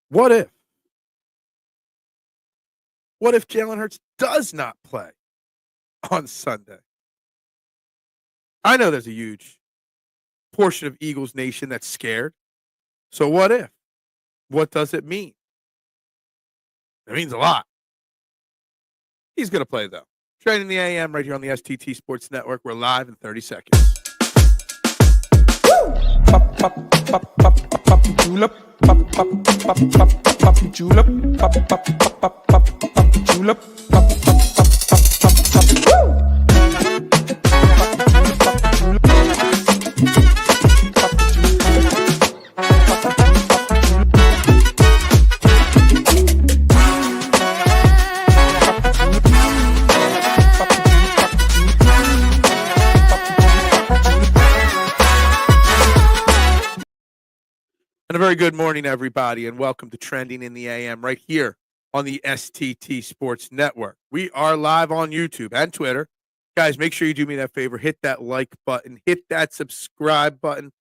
What if? What if Jalen Hurts does not play on Sunday? I know there's a huge portion of Eagles Nation that's scared. So what if? What does it mean? It means a lot. He's going to play, though. Training the AM right here on the STT Sports Network. We're live in 30 seconds. Pop, pop, pop, pop, pop, julep. Pop, pop, pop, pop, pop, julep. Pop, pop, pop, pop, pop, julep. Pop, pop, pop, pop, pop, woo! And a very good morning, everybody, and welcome to Trending in the AM right here on the STT Sports Network. We are live on YouTube and Twitter. Guys, make sure you do me that favor. Hit that like button, hit that subscribe button,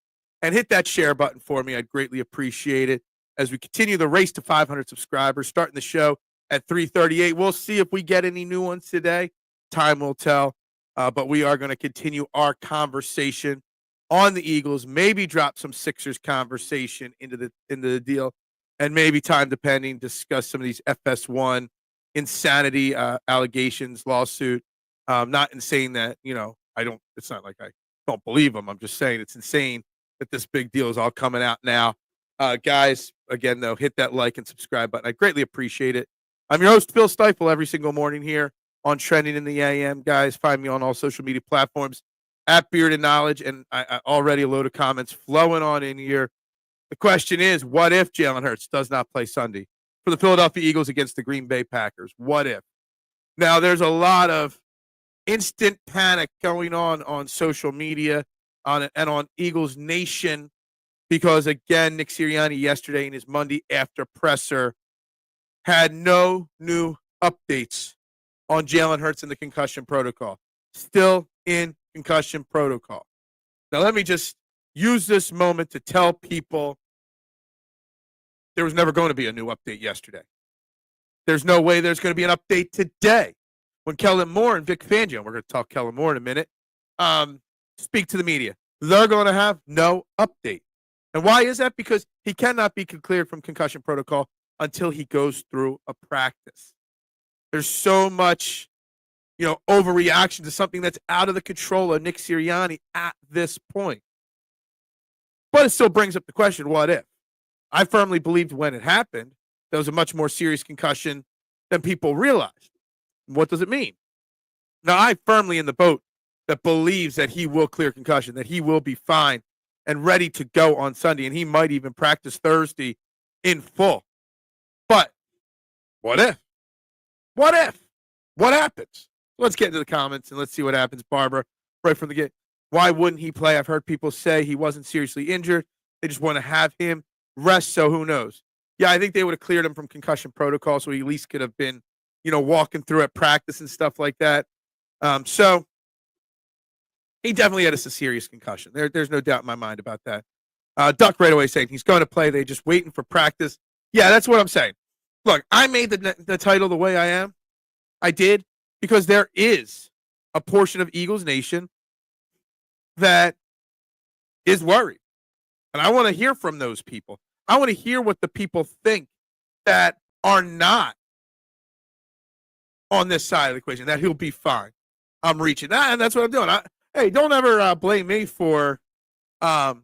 and hit that share button for me. I'd greatly appreciate it as we continue the race to 500 subscribers, starting the show at 3:38. We'll see if we get any new ones today. Time will tell, but we are going to continue our conversation on the Eagles, maybe drop some Sixers conversation into the deal, and maybe, time depending, discuss some of these FS1 insanity allegations, lawsuit. Not insane that, it's not like I don't believe them. I'm just saying it's insane that this big deal is all coming out now. Guys, again, though, hit that like and subscribe button. I greatly appreciate it. I'm your host, Phil Stiefel, every single morning here on Trending in the AM. Guys, find me on all social media platforms at Bearded Knowledge, and I already a load of comments flowing on in here. The question is, what if Jalen Hurts does not play Sunday for the Philadelphia Eagles against the Green Bay Packers? What if? Now, there's a lot of instant panic going on social media and on Eagles Nation because, again, Nick Sirianni yesterday in his Monday after presser had no new updates on Jalen Hurts and the concussion protocol. Still in concussion protocol. Now, let me just use this moment to tell people there was never going to be a new update yesterday. There's no way there's going to be an update today when Kellen Moore and Vic Fangio, we're going to talk Kellen Moore in a minute, speak to the media. They're going to have no update. And why is that? Because he cannot be cleared from concussion protocol until he goes through a practice. There's so much overreaction to something that's out of the control of Nick Sirianni at this point. But it still brings up the question, what if? I firmly believed when it happened, that was a much more serious concussion than people realized. What does it mean? Now, I'm firmly in the boat that believes that he will clear concussion, that he will be fine and ready to go on Sunday, and he might even practice Thursday in full. But what if? What if? What happens? Let's get into the comments and let's see what happens, Barbara, right from the get. Why wouldn't he play? I've heard people say he wasn't seriously injured. They just want to have him rest, so who knows? Yeah, I think they would have cleared him from concussion protocol so he at least could have been, walking through at practice and stuff like that. So he definitely had a serious concussion. There's no doubt in my mind about that. Duck right away saying he's going to play. They're just waiting for practice. Yeah, that's what I'm saying. Look, I made the title the way I am. I did. Because there is a portion of Eagles Nation that is worried. And I want to hear from those people. I want to hear what the people think that are not on this side of the equation, that he'll be fine. I'm reaching. And that's what I'm doing. Hey, don't ever blame me for trying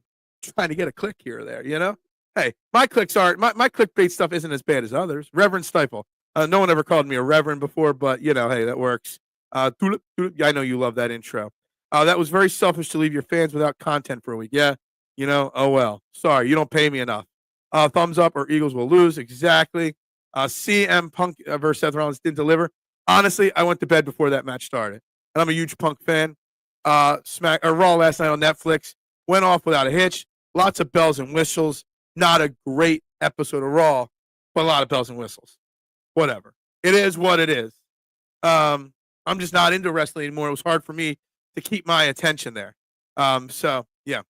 to get a click here or there, Hey, my clicks aren't, my clickbait stuff isn't as bad as others. Reverend Stiefel. No one ever called me a reverend before, but, hey, that works. I know you love that intro. That was very selfish to leave your fans without content for a week. Yeah, oh well. Sorry, you don't pay me enough. Thumbs up or Eagles will lose. Exactly. CM Punk versus Seth Rollins didn't deliver. Honestly, I went to bed before that match started. And I'm a huge Punk fan. Raw last night on Netflix went off without a hitch. Lots of bells and whistles. Not a great episode of Raw, but a lot of bells and whistles. Whatever. It is what it is. I'm just not into wrestling anymore. It was hard for me to keep my attention there. So, yeah.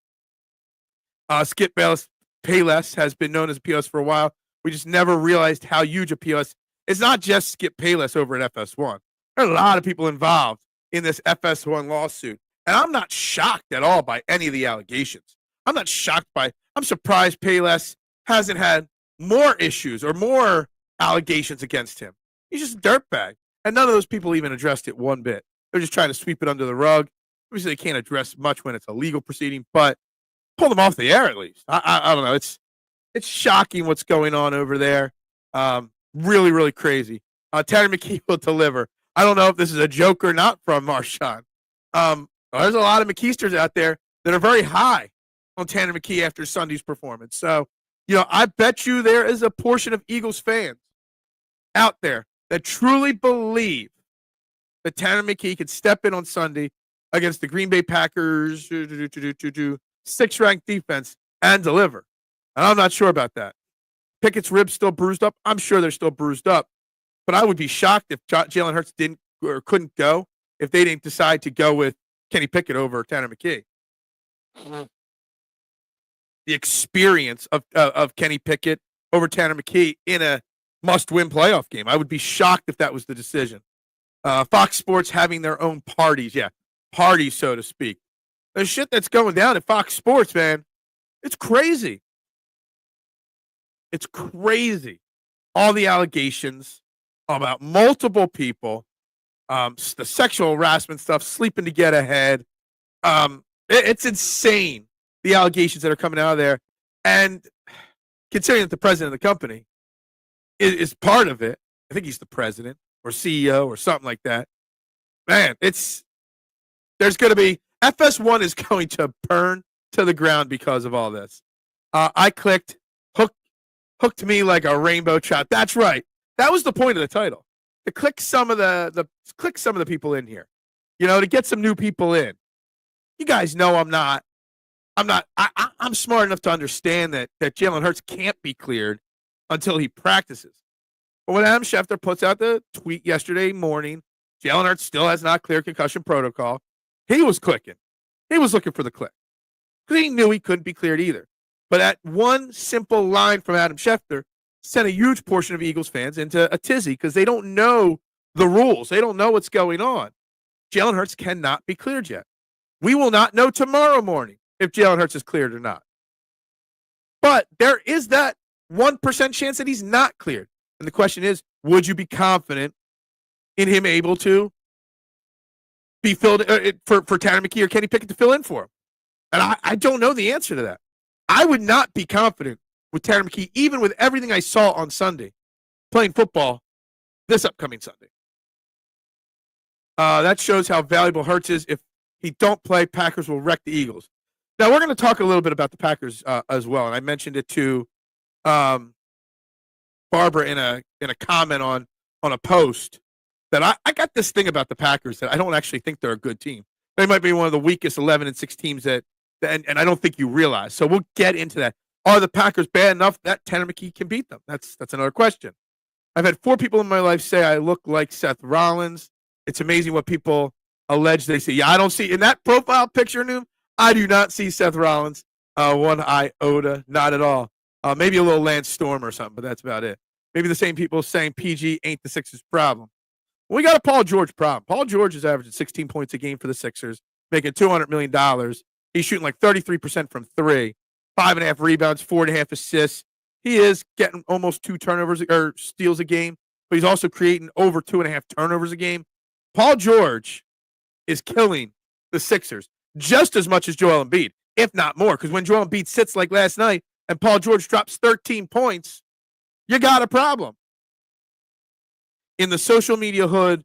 Skip Bayless Payless has been known as a POS for a while. We just never realized how huge a POS. It's not just Skip Bayless over at FS1. There are a lot of people involved in this FS1 lawsuit. And I'm not shocked at all by any of the allegations. I'm surprised Payless hasn't had more issues or more allegations against him. He's just a dirtbag. And none of those people even addressed it one bit. They're just trying to sweep it under the rug. Obviously, they can't address much when it's a legal proceeding, but pull them off the air at least. I don't know. It's shocking what's going on over there. Really, really crazy. Tanner McKee will deliver. I don't know if this is a joke or not from Marshawn. There's a lot of McKeesters out there that are very high on Tanner McKee after Sunday's performance. So, I bet you there is a portion of Eagles fans out there that truly believe that Tanner McKee could step in on Sunday against the Green Bay Packers, 6th-ranked defense, and deliver. And I'm not sure about that. Pickett's ribs still bruised up. I'm sure they're still bruised up. But I would be shocked if Jalen Hurts didn't or couldn't go if they didn't decide to go with Kenny Pickett over Tanner McKee. The experience of Kenny Pickett over Tanner McKee in a must-win playoff game. I would be shocked if that was the decision. Fox Sports having their own parties. Yeah, parties, so to speak. The shit that's going down at Fox Sports, man, it's crazy. It's crazy. All the allegations about multiple people, the sexual harassment stuff, sleeping to get ahead. It's insane, the allegations that are coming out of there. And considering that the president of the company is part of it, I think he's the president or CEO or something like that. Man, there's going to be, FS1 is going to burn to the ground because of all this. I clicked, hooked me like a rainbow trout. That's right. That was the point of the title. To click some of the people in here, to get some new people in. You guys know I'm smart enough to understand that Jalen Hurts can't be cleared until he practices. But when Adam Schefter puts out the tweet yesterday morning, Jalen Hurts still has not cleared concussion protocol. He was clicking. He was looking for the click because he knew he couldn't be cleared either. But that one simple line from Adam Schefter sent a huge portion of Eagles fans into a tizzy because they don't know the rules. They don't know what's going on. Jalen Hurts cannot be cleared yet. We will not know tomorrow morning if Jalen Hurts is cleared or not. But there is that 1% chance that he's not cleared. And the question is, would you be confident in him able to be filled for Tanner McKee or Kenny Pickett to fill in for him? And I don't know the answer to that. I would not be confident with Tanner McKee, even with everything I saw on Sunday, playing football this upcoming Sunday. That shows how valuable Hurts is. If he don't play, Packers will wreck the Eagles. Now, we're going to talk a little bit about the Packers as well, and I mentioned it to Barbara in a comment on a post that I got this thing about the Packers that I don't actually think they're a good team. They might be one of the weakest 11-6 teams and I don't think you realize. So we'll get into that. Are the Packers bad enough that Tanner McKee can beat them? That's another question. I've had 4 people in my life say I look like Seth Rollins. It's amazing what people allege they see. Yeah, I don't see in that profile picture, Noom, I do not see Seth Rollins one iota, not at all. Maybe a little Lance Storm or something, but that's about it. Maybe the same people saying PG ain't the Sixers' problem. Well, we got a Paul George problem. Paul George is averaging 16 points a game for the Sixers, making $200 million. He's shooting like 33% from 3, 5.5 rebounds, 4.5 assists. He is getting almost 2 turnovers or steals a game, but he's also creating over 2.5 turnovers a game. Paul George is killing the Sixers just as much as Joel Embiid, if not more, because when Joel Embiid sits like last night and Paul George drops 13 points, you got a problem. In the social media hood,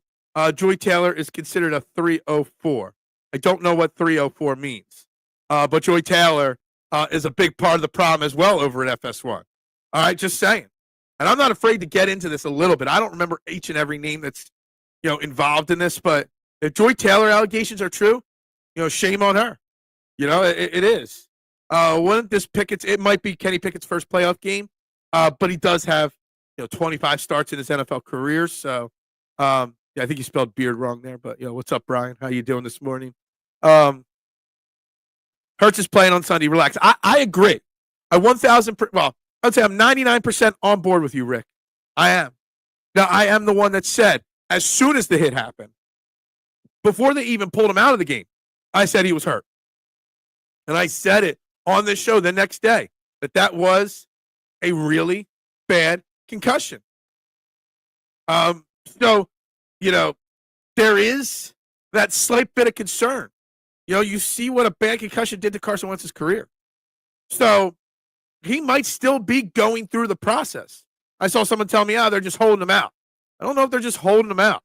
Joy Taylor is considered a 304. I don't know what 304 means, but Joy Taylor is a big part of the problem as well over at FS1. All right, just saying. And I'm not afraid to get into this a little bit. I don't remember each and every name that's involved in this, but if Joy Taylor allegations are true, shame on her. It is. One this Pickett's, it might be Kenny Pickett's first playoff game, but he does have 25 starts in his NFL career. So I think you spelled beard wrong there, but what's up, Brian? How you doing this morning? Hurts is playing on Sunday. Relax. I agree. I I'd say I'm 99% on board with you, Rick. I am. Now, I am the one that said, as soon as the hit happened, before they even pulled him out of the game, I said he was hurt. And I said it on this show the next day, that was a really bad concussion. So, there is that slight bit of concern. You see what a bad concussion did to Carson Wentz's career. So he might still be going through the process. I saw someone tell me, they're just holding him out. I don't know if they're just holding him out.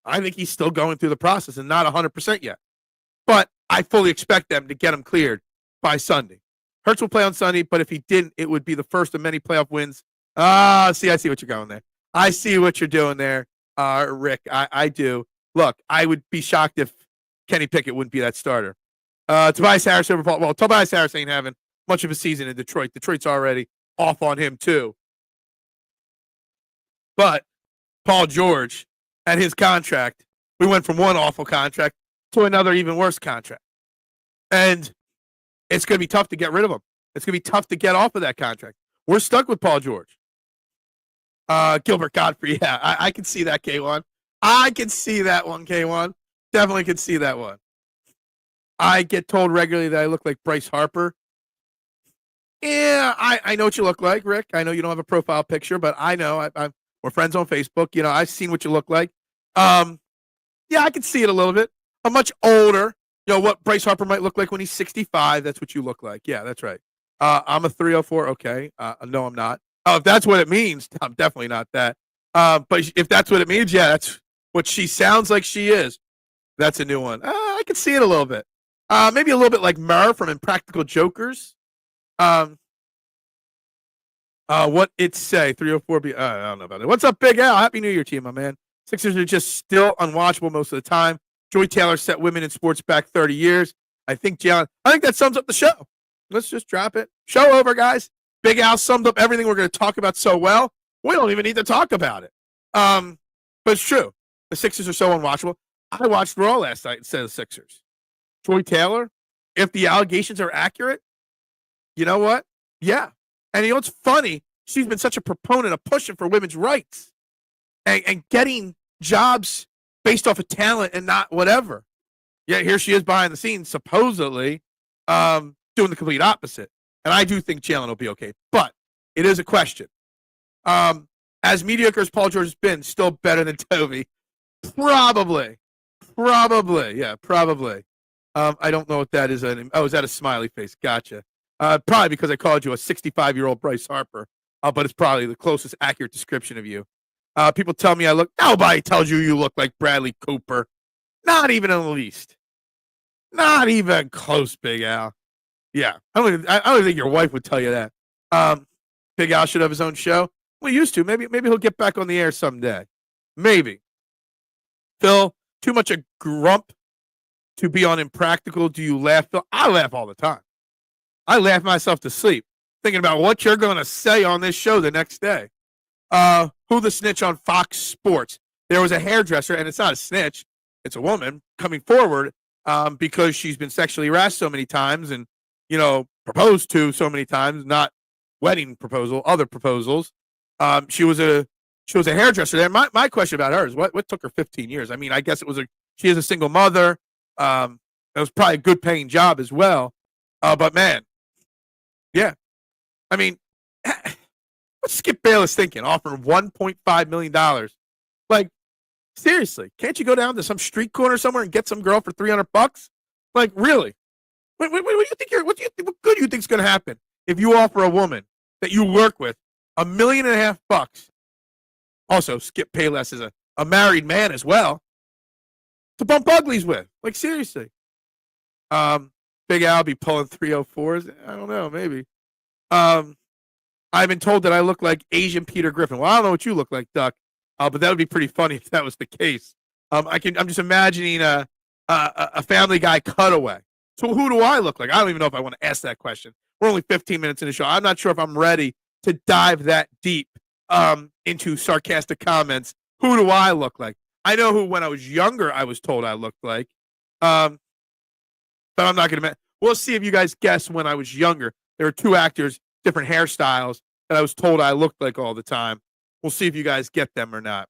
I think he's still going through the process and not 100% yet. But I fully expect them to get him cleared by Sunday. Hurts will play on Sunday, but if he didn't, it would be the first of many playoff wins. I see what you're going there. I see what you're doing there, Rick. I do. Look, I would be shocked if Kenny Pickett wouldn't be that starter. Tobias Harris, well, Tobias Harris ain't having much of a season in Detroit. Detroit's already off on him, too. But Paul George and his contract, we went from one awful contract to another even worse contract. And it's going to be tough to get rid of him. It's going to be tough to get off of that contract. We're stuck with Paul George. Gilbert Godfrey, yeah, I can see that, K1. I can see that one, K1. Definitely can see that one. I get told regularly that I look like Bryce Harper. Yeah, I know what you look like, Rick. I know you don't have a profile picture, but I know. We're friends on Facebook. I've seen what you look like. Yeah, I can see it a little bit. I'm much older. What Bryce Harper might look like when he's 65. That's what you look like. Yeah, that's right. I'm a 304. Okay. No, I'm not. Oh, if that's what it means, I'm definitely not that. But if that's what it means, yeah, that's what she sounds like she is. That's a new one. I can see it a little bit. Maybe a little bit like Murr from Impractical Jokers. What it say? 304 B. I don't know about it. What's up, Big Al? Happy New Year to you, my man. Sixers are just still unwatchable most of the time. Joy Taylor set women in sports back 30 years. I think that sums up the show. Let's just drop it. Show over, guys. Big Al summed up everything we're going to talk about so well. We don't even need to talk about it. But it's true. The Sixers are so unwatchable. I watched Raw last night instead of the Sixers. Joy Taylor, if the allegations are accurate, you know what? Yeah. And what's funny? She's been such a proponent of pushing for women's rights and getting jobs based off of talent and not whatever. Yeah, here she is behind the scenes, supposedly doing the complete opposite. And I do think Jalen will be okay. But it is a question. As mediocre as Paul George has been, still better than Toby. Probably. Yeah, probably. I don't know what that is. Is that a smiley face? Gotcha. Probably because I called you a 65-year-old Bryce Harper. But it's probably the closest accurate description of you. People tell me nobody tells you look like Bradley Cooper. Not even in the least. Not even close, Big Al. Yeah. I don't even think your wife would tell you that. Big Al should have his own show. Well, he used to. Maybe he'll get back on the air someday. Maybe. Phil, too much a grump to be on Impractical. Do you laugh, Phil? I laugh all the time. I laugh myself to sleep thinking about what you're going to say on this show the next day. Who the snitch on Fox Sports? There was a hairdresser, and it's not a snitch. It's a woman coming forward because she's been sexually harassed so many times and, proposed to so many times, not wedding proposal, other proposals. She was a hairdresser there. My question about her is what took her 15 years? I mean, I guess she is a single mother. It was probably a good paying job as well. But man, yeah. I mean, what's Skip Bayless thinking? Offering $1.5 million. Like, seriously, can't you go down to some street corner somewhere and get some girl for $300? Like, really? What do you think? What good do you think's going to happen if you offer a woman that you work with $1.5 million? Also, Skip Bayless is a married man as well to bump uglies with. Like, seriously. Big Al be pulling 304s. I don't know, maybe. I've been told that I look like Asian Peter Griffin. Well, I don't know what you look like, Duck, but that would be pretty funny if that was the case. I'm just imagining a Family Guy cutaway. So who do I look like? I don't even know if I want to ask that question. We're only 15 minutes in the show. I'm not sure if I'm ready to dive that deep into sarcastic comments. Who do I look like? I know who, when I was younger, I was told I looked like. But I'm not going to. We'll see if you guys guess when I was younger. There were two actors, different hairstyles. that I was told I looked like all the time. We'll see if you guys get them or not.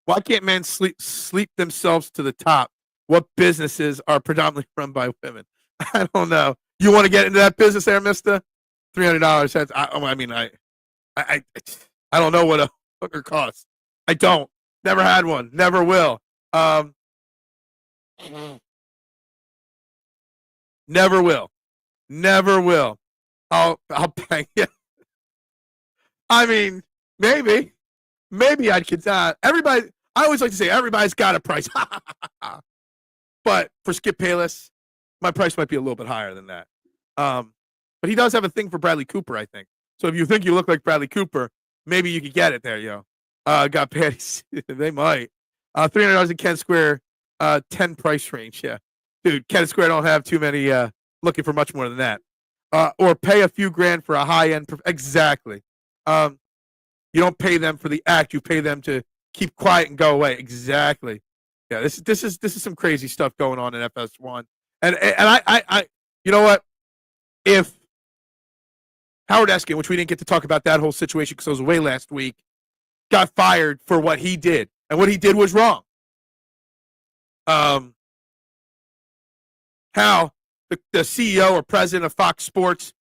Why can't men sleep themselves to the top? What businesses are predominantly run by women? I don't know. You want to get into that business there, mister? $300. I don't know what a hooker costs. I don't. Never had one. Never will. Never will. Never will. I'll bang you. I mean, maybe I could. Everybody. I always like to say everybody's got a price. But for Skip Bayless, my price might be a little bit higher than that. But he does have a thing for Bradley Cooper, I think. So if you think you look like Bradley Cooper, maybe you could get it there, yo. Got panties. They might. $300 in Kent Square, 10 price range. Yeah, dude, Kent Square don't have too many looking for much more than that. Or pay a few grand for a high end. Exactly. You don't pay them for the act. You pay them to keep quiet and go away. Exactly. Yeah, this is some crazy stuff going on in FS1. And I you know what? If Howard Eskin, which we didn't get to talk about that whole situation because I was away last week, got fired for what he did, and what he did was wrong. How the CEO or president of Fox Sports,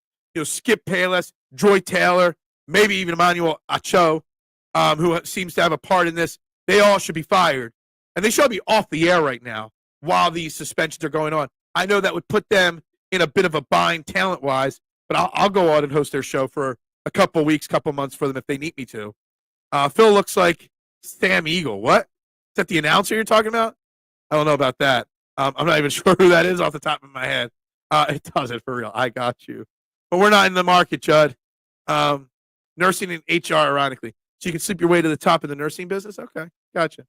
Skip Bayless, Joy Taylor, maybe even Emmanuel Acho, who seems to have a part in this, they all should be fired. And they should be off the air right now while these suspensions are going on. I know that would put them in a bit of a bind talent-wise, but I'll go on and host their show for a couple weeks, couple months for them if they need me to. Phil looks like Sam Eagle. What? Is that the announcer you're talking about? I don't know about that. I'm not even sure who that is off the top of my head. It does it for real. I got you. But we're not in the market, Judd. Nursing and HR, ironically. So you can sleep your way to the top of the nursing business? Okay, gotcha.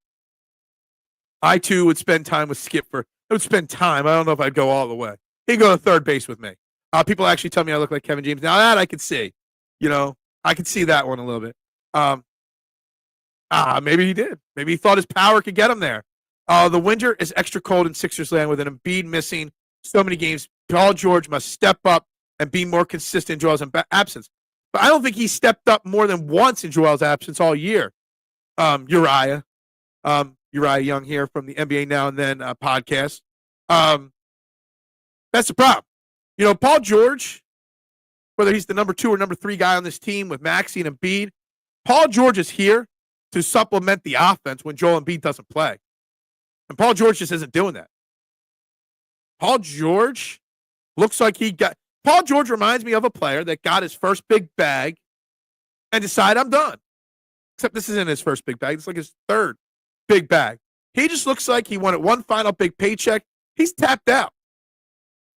I, too, would spend time with Skip I would spend time. I don't know if I'd go all the way. He'd go to third base with me. People actually tell me I look like Kevin James. Now, that I could see. I could see that one a little bit. Maybe he did. Maybe he thought his power could get him there. The winter is extra cold in Sixers land with an Embiid missing so many games. Paul George must step up and be more consistent in Joel's absence. But I don't think he stepped up more than once in Joel's absence all year. Uriah Young here from the NBA Now and Then podcast. That's the problem. Paul George, whether he's the number 2 or number 3 guy on this team with Maxey and Embiid, Paul George is here to supplement the offense when Joel Embiid doesn't play. And Paul George just isn't doing that. Paul George looks like Paul George reminds me of a player that got his first big bag and decided, I'm done. Except this isn't his first big bag. It's like his third big bag. He just looks like he wanted one final big paycheck. He's tapped out.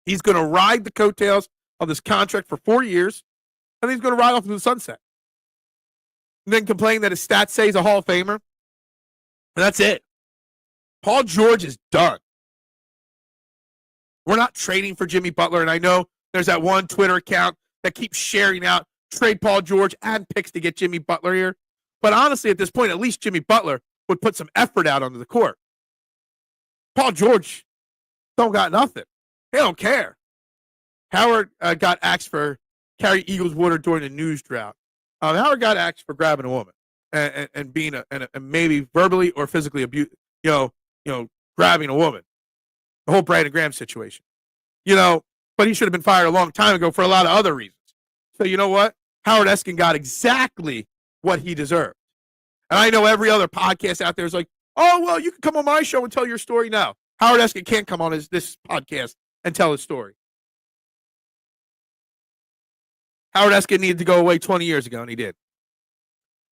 He's going to ride the coattails of this contract for 4 years, and he's going to ride off into the sunset. And then complain that his stats say he's a Hall of Famer. And that's it. Paul George is done. We're not trading for Jimmy Butler, and I know there's that one Twitter account that keeps sharing out trade Paul George and picks to get Jimmy Butler here. But honestly, at this point, at least Jimmy Butler would put some effort out onto the court. Paul George don't got nothing. They don't care. Howard got axed for carry Eagles water during the news drought. Howard got axed for grabbing a woman and being and maybe verbally or physically grabbing a woman. The whole Brandon Graham situation. But he should have been fired a long time ago for a lot of other reasons. So you know what? Howard Eskin got exactly what he deserved. And I know every other podcast out there is like, oh, well, you can come on my show and tell your story now. Howard Eskin can't come on this podcast and tell his story. Howard Eskin needed to go away 20 years ago, and he did.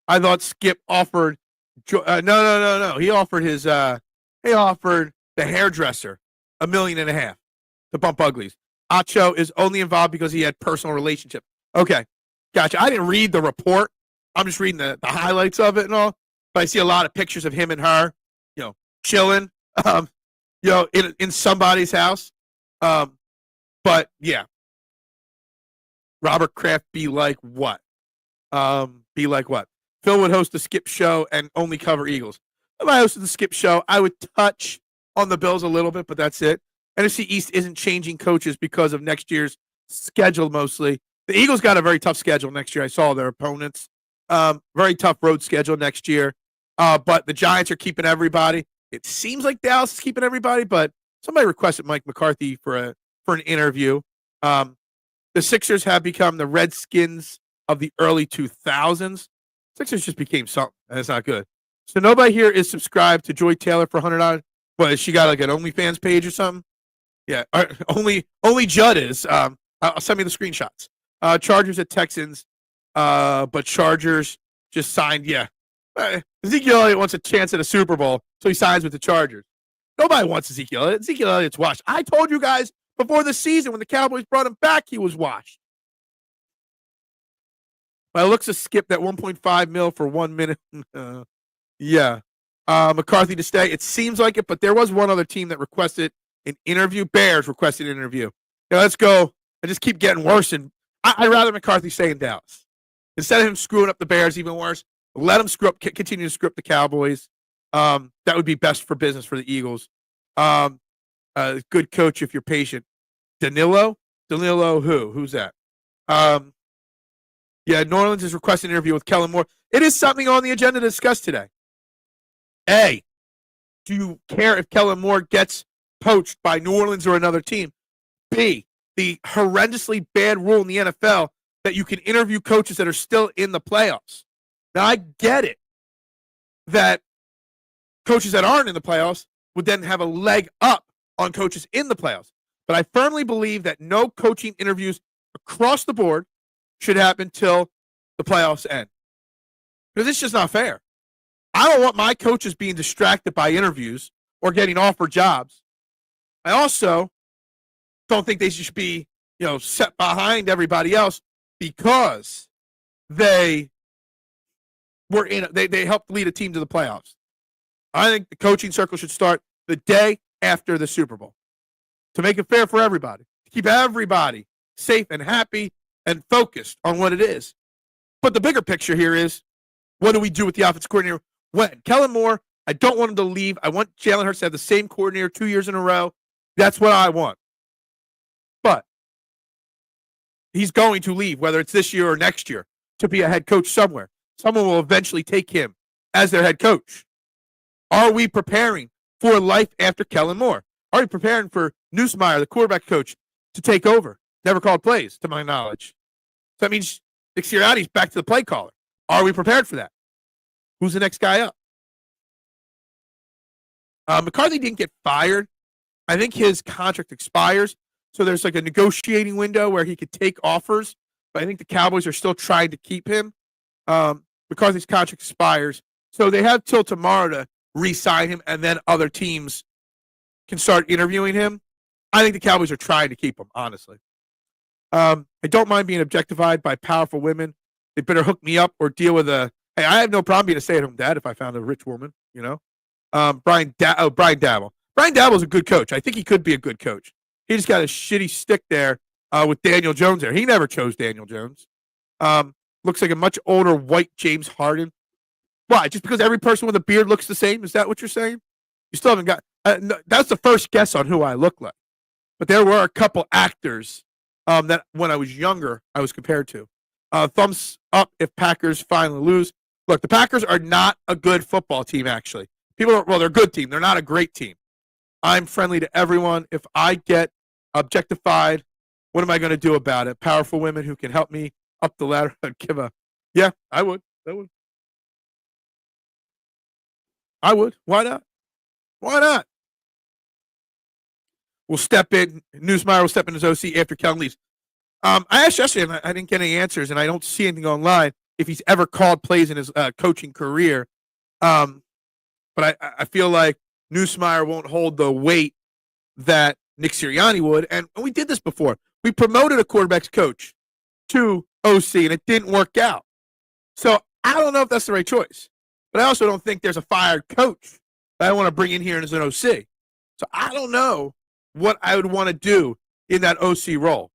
I thought Skip offered no. He offered the hairdresser $1.5 million to bump uglies. Acho is only involved because he had personal relationship. Okay, gotcha. I didn't read the report. I'm just reading the highlights of it and all. But I see a lot of pictures of him and her, chilling, in somebody's house. But yeah, Robert Kraft be like what? Be like what? Phil would host the Skip show and only cover Eagles. If I hosted the Skip show, I would touch on the Bills a little bit, but that's it. NFC East isn't changing coaches because of next year's schedule mostly. The Eagles got a very tough schedule next year. I saw their opponents. Very tough road schedule next year. But the Giants are keeping everybody. It seems like Dallas is keeping everybody, but somebody requested Mike McCarthy for an interview. The Sixers have become the Redskins of the early 2000s. Sixers just became something, and it's not good. So nobody here is subscribed to Joy Taylor for $100. What, has she got like an OnlyFans page or something? Yeah, only Judd is. I'll send me the screenshots. Chargers at Texans, but Chargers just signed. Yeah, Ezekiel Elliott wants a chance at a Super Bowl, so he signs with the Chargers. Nobody wants Ezekiel Elliott. Ezekiel Elliott's washed. I told you guys before the season when the Cowboys brought him back, he was washed. By the looks of Skip, that $1.5 million for 1 minute. Yeah. McCarthy to stay. It seems like it, but there was one other team that requested an interview. Bears requested an interview. Yeah, let's go. I just keep getting worse, and I'd rather McCarthy stay in Dallas. Instead of him screwing up the Bears even worse, let him continue to screw up the Cowboys. That would be best for business for the Eagles. Good coach if you're patient. Danilo who? Who's that? Yeah, New Orleans is requesting an interview with Kellen Moore. It is something on the agenda to discuss today. A, do you care if Kellen Moore gets poached by New Orleans or another team? B, the horrendously bad rule in the NFL that you can interview coaches that are still in the playoffs. Now, I get it that coaches that aren't in the playoffs would then have a leg up on coaches in the playoffs. But I firmly believe that no coaching interviews across the board should happen till the playoffs end. Because it's just not fair. I don't want my coaches being distracted by interviews or getting offered jobs. I also don't think they should be, set behind everybody else because they were they helped lead a team to the playoffs. I think the coaching circle should start the day after the Super Bowl to make it fair for everybody, to keep everybody safe and happy and focused on what it is. But the bigger picture here is, what do we do with the offensive coordinator? When Kellen Moore, I don't want him to leave. I want Jalen Hurts to have the same coordinator 2 years in a row. That's what I want. But he's going to leave, whether it's this year or next year, to be a head coach somewhere. Someone will eventually take him as their head coach. Are we preparing for life after Kellen Moore? Are we preparing for Nussmeier, the quarterback coach, to take over? Never called plays, to my knowledge. So that means Nick Sirianni's back to the play caller. Are we prepared for that? Who's the next guy up? McCarthy didn't get fired. I think his contract expires, so there's like a negotiating window where he could take offers, but I think the Cowboys are still trying to keep him. McCarthy's contract expires, so they have till tomorrow to re-sign him, and then other teams can start interviewing him. I think the Cowboys are trying to keep him, honestly. I don't mind being objectified by powerful women. They better hook me up or deal with hey, I have no problem being a stay-at-home dad if I found a rich woman, Brian Dabble. Brian Dabble's a good coach. I think he could be a good coach. He just got a shitty stick there with Daniel Jones there. He never chose Daniel Jones. Looks like a much older white James Harden. Why? Just because every person with a beard looks the same? Is that what you're saying? You still haven't got no, that's the first guess on who I look like. But there were a couple actors that when I was younger, I was compared to. Thumbs up if Packers finally lose. Look, the Packers are not a good football team, actually. They're a good team. They're not a great team. I'm friendly to everyone. If I get objectified, what am I going to do about it? Powerful women who can help me up the ladder. Yeah, I would. I would. Why not? We'll step in. Nussmeier will step in as OC after Kellen leaves. I asked yesterday, and I didn't get any answers, and I don't see anything online if he's ever called plays in his coaching career. But I feel like Nussmeier won't hold the weight that Nick Sirianni would. And we did this before. We promoted a quarterback's coach to OC, and it didn't work out. So I don't know if that's the right choice. But I also don't think there's a fired coach that I want to bring in here as an OC. So I don't know what I would want to do in that OC role.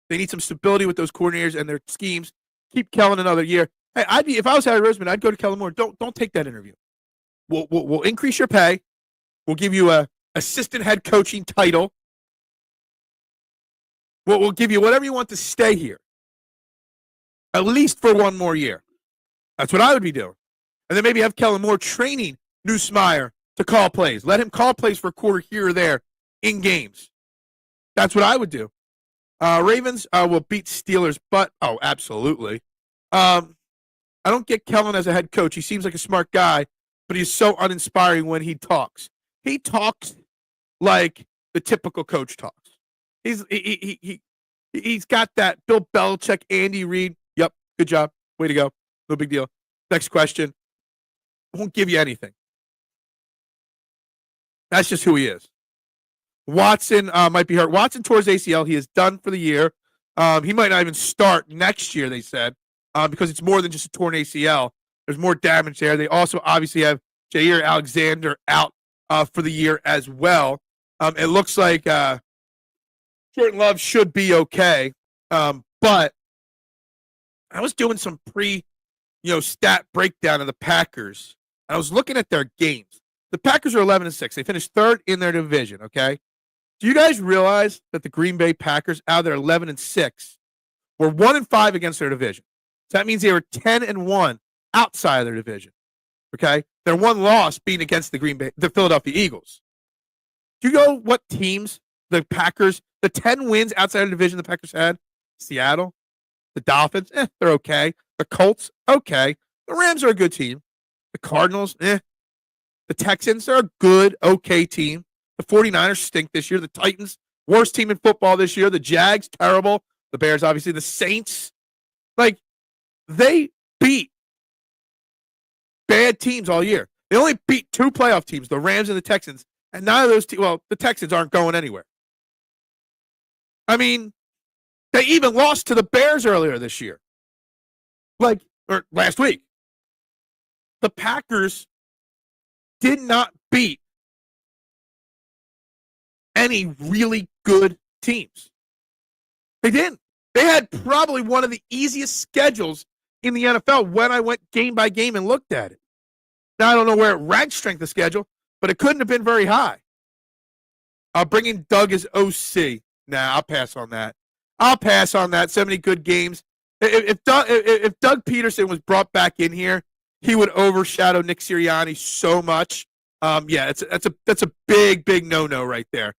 They need some stability with those coordinators and their schemes. Keep Kellen another year. Hey, if I was Harry Roseman, I'd go to Kellen Moore. Don't take that interview. We'll increase your pay. We'll give you a assistant head coaching title. We'll give you whatever you want to stay here. at least for one more year. That's what I would be doing. And then maybe have Kellen Moore training Nussmeier to call plays. Let him call plays for a quarter here or there in games. That's what I would do. Ravens will beat Steelers, but oh, absolutely. I don't get Kellen as a head coach. He seems like a smart guy, but he's so uninspiring when he talks. He talks like the typical coach talks. He's got that Bill Belichick, Andy Reid. Yep, good job, way to go. No big deal. Next question. Won't give you anything. That's just who he is. Watson might be hurt. Watson tore his ACL. He is done for the year. He might not even start next year, they said, because it's more than just a torn ACL. There's more damage there. They also obviously have Jair Alexander out for the year as well. It looks like Jordan Love should be okay. But I was doing some stat breakdown of the Packers. I was looking at their games. The Packers are 11-6. They finished third in their division, okay? Do you guys realize that the Green Bay Packers, out of their 11-6, were 1-5 against their division? So that means they were 10-1 outside of their division, okay? Their one loss being against the Philadelphia Eagles. Do you know what teams the Packers, the 10 wins outside of the division the Packers had? Seattle, the Dolphins, they're okay. The Colts, okay. The Rams are a good team. The Cardinals, The Texans are a good, okay team. The 49ers stink this year. The Titans, worst team in football this year. The Jags, terrible. The Bears, obviously. The Saints, they beat bad teams all year. They only beat two playoff teams, the Rams and the Texans. And none of those teams, the Texans aren't going anywhere. I mean, they even lost to the Bears earlier this year. Or last week. The Packers did not beat any really good teams. They didn't. They had probably one of the easiest schedules in the NFL when I went game by game and looked at it. Now, I don't know where it ranked strength of schedule, but it couldn't have been very high. Bringing Doug as OC. Nah, I'll pass on that. So many good games. If Doug Peterson was brought back in here, he would overshadow Nick Sirianni so much. That's a big no right there.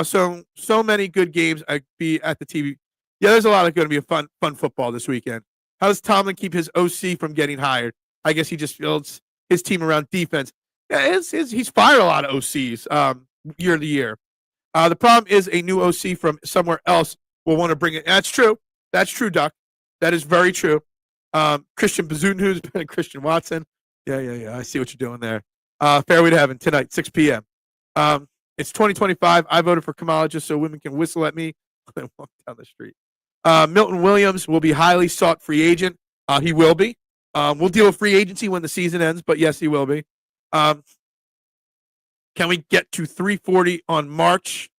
So many good games. I'd be at the TV. Yeah, there's a lot of going to be a fun football this weekend. How does Tomlin keep his OC from getting hired? I guess he just builds his team around defense. Yeah, he's fired a lot of OCs year to year. The problem is a new OC from somewhere else will want to bring it. That's true. That's true, Duck. That is very true. Christian Bazun, who's been Christian Watson. Yeah. I see what you're doing there. Fairway to Heaven tonight, 6 p.m. It's 2025. I voted for Kamala just so women can whistle at me when I walk down the street. Milton Williams will be highly sought free agent. He will be. We'll deal with free agency when the season ends, but yes, he will be. Can we get to 340 on March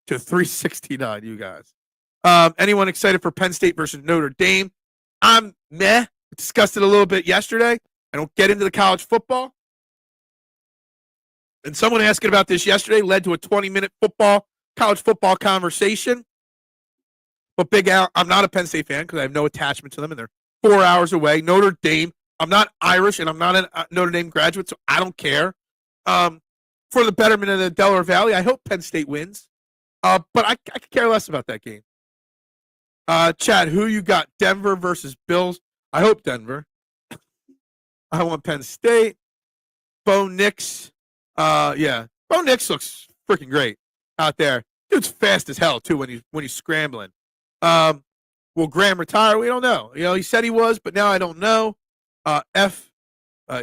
to 369, you guys? Anyone excited for Penn State versus Notre Dame? I'm meh. We discussed it a little bit yesterday. I don't get into the college football. And someone asking about this yesterday led to a 20-minute college football conversation. But Big Al, I'm not a Penn State fan because I have no attachment to them, and they're 4 hours away. Notre Dame, I'm not Irish, and I'm not a Notre Dame graduate, so I don't care. For the betterment of the Delaware Valley, I hope Penn State wins. But I could care less about that game. Chad, who you got? Denver versus Bills. I hope Denver. I want Penn State. Bo Nix. Bo Nix looks freaking great out there. Dude's fast as hell too when he's scrambling. Will Graham retire? We don't know. He said he was, but now I don't know.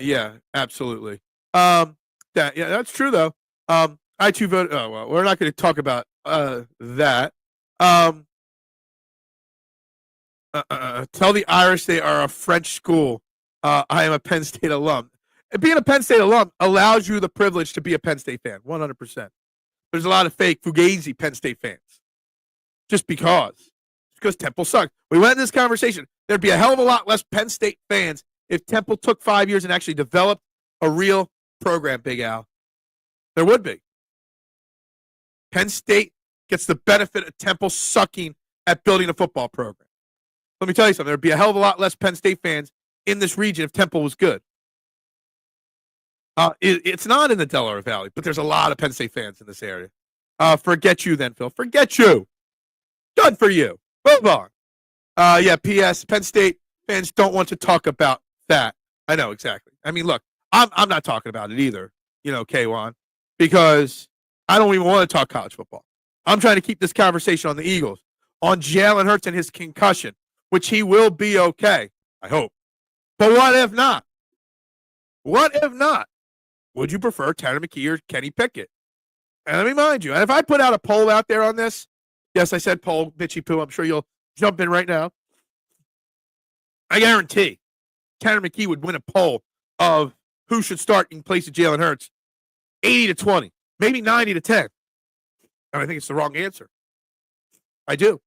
Yeah, absolutely. That's true though. I too voted. Oh well, we're not going to talk about that. Tell the Irish they are a French school. I am a Penn State alum. And being a Penn State alum allows you the privilege to be a Penn State fan, 100%. There's a lot of fake Fugazi Penn State fans. Just because Temple sucked. We went in this conversation. There'd be a hell of a lot less Penn State fans if Temple took 5 years and actually developed a real program, Big Al. There would be. Penn State gets the benefit of Temple sucking at building a football program. Let me tell you something. There'd be a hell of a lot less Penn State fans in this region if Temple was good. It's not in the Delaware Valley, but there's a lot of Penn State fans in this area. Forget you then, Phil. Forget you. Good for you. Move on. P.S. Penn State fans don't want to talk about that. I know, exactly. I mean, look, I'm not talking about it either, K1, because I don't even want to talk college football. I'm trying to keep this conversation on the Eagles, on Jalen Hurts and his concussion, which he will be okay, I hope. But what if not? What if not? Would you prefer Tanner McKee or Kenny Pickett? And let me mind you, and if I put out a poll out there on this, yes, I said poll, bitchy poo, I'm sure you'll jump in right now. I guarantee Tanner McKee would win a poll of who should start in place of Jalen Hurts, 80-20, maybe 90-10. And I think it's the wrong answer. I do.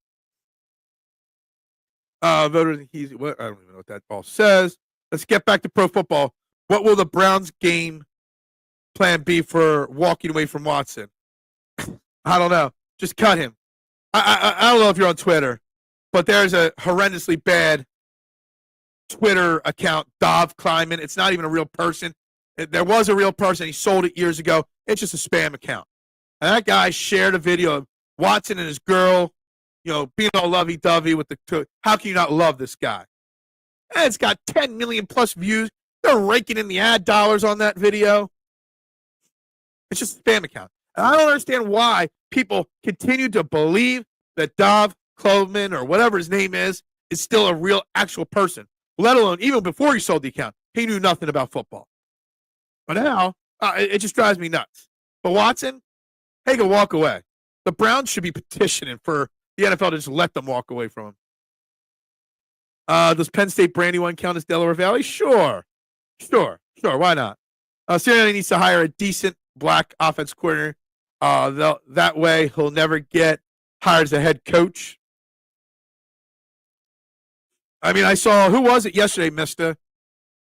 Voter easy. What? I don't even know what that ball says. Let's get back to pro football. What will the Browns game plan be for walking away from Watson? I don't know. Just cut him. I don't know if you're on Twitter, but there's a horrendously bad Twitter account, Dov Kleiman. It's not even a real person. There was a real person. He sold it years ago. It's just a spam account. And that guy shared a video of Watson and his girl, being all lovey-dovey with the. How can you not love this guy? And it's got 10 million plus views. They're raking in the ad dollars on that video. It's just a spam account. And I don't understand why people continue to believe that Dov Kleiman or whatever his name is still a real, actual person. Let alone, even before he sold the account, he knew nothing about football. But now, it just drives me nuts. But Watson, he can walk away. The Browns should be petitioning for the NFL to just let them walk away from him. Does Penn State Brandywine count as Delaware Valley? Sure. Why not? Sirianni needs to hire a decent black offense coordinator. That way, he'll never get hired as a head coach. I mean, I saw, who was it yesterday, mister?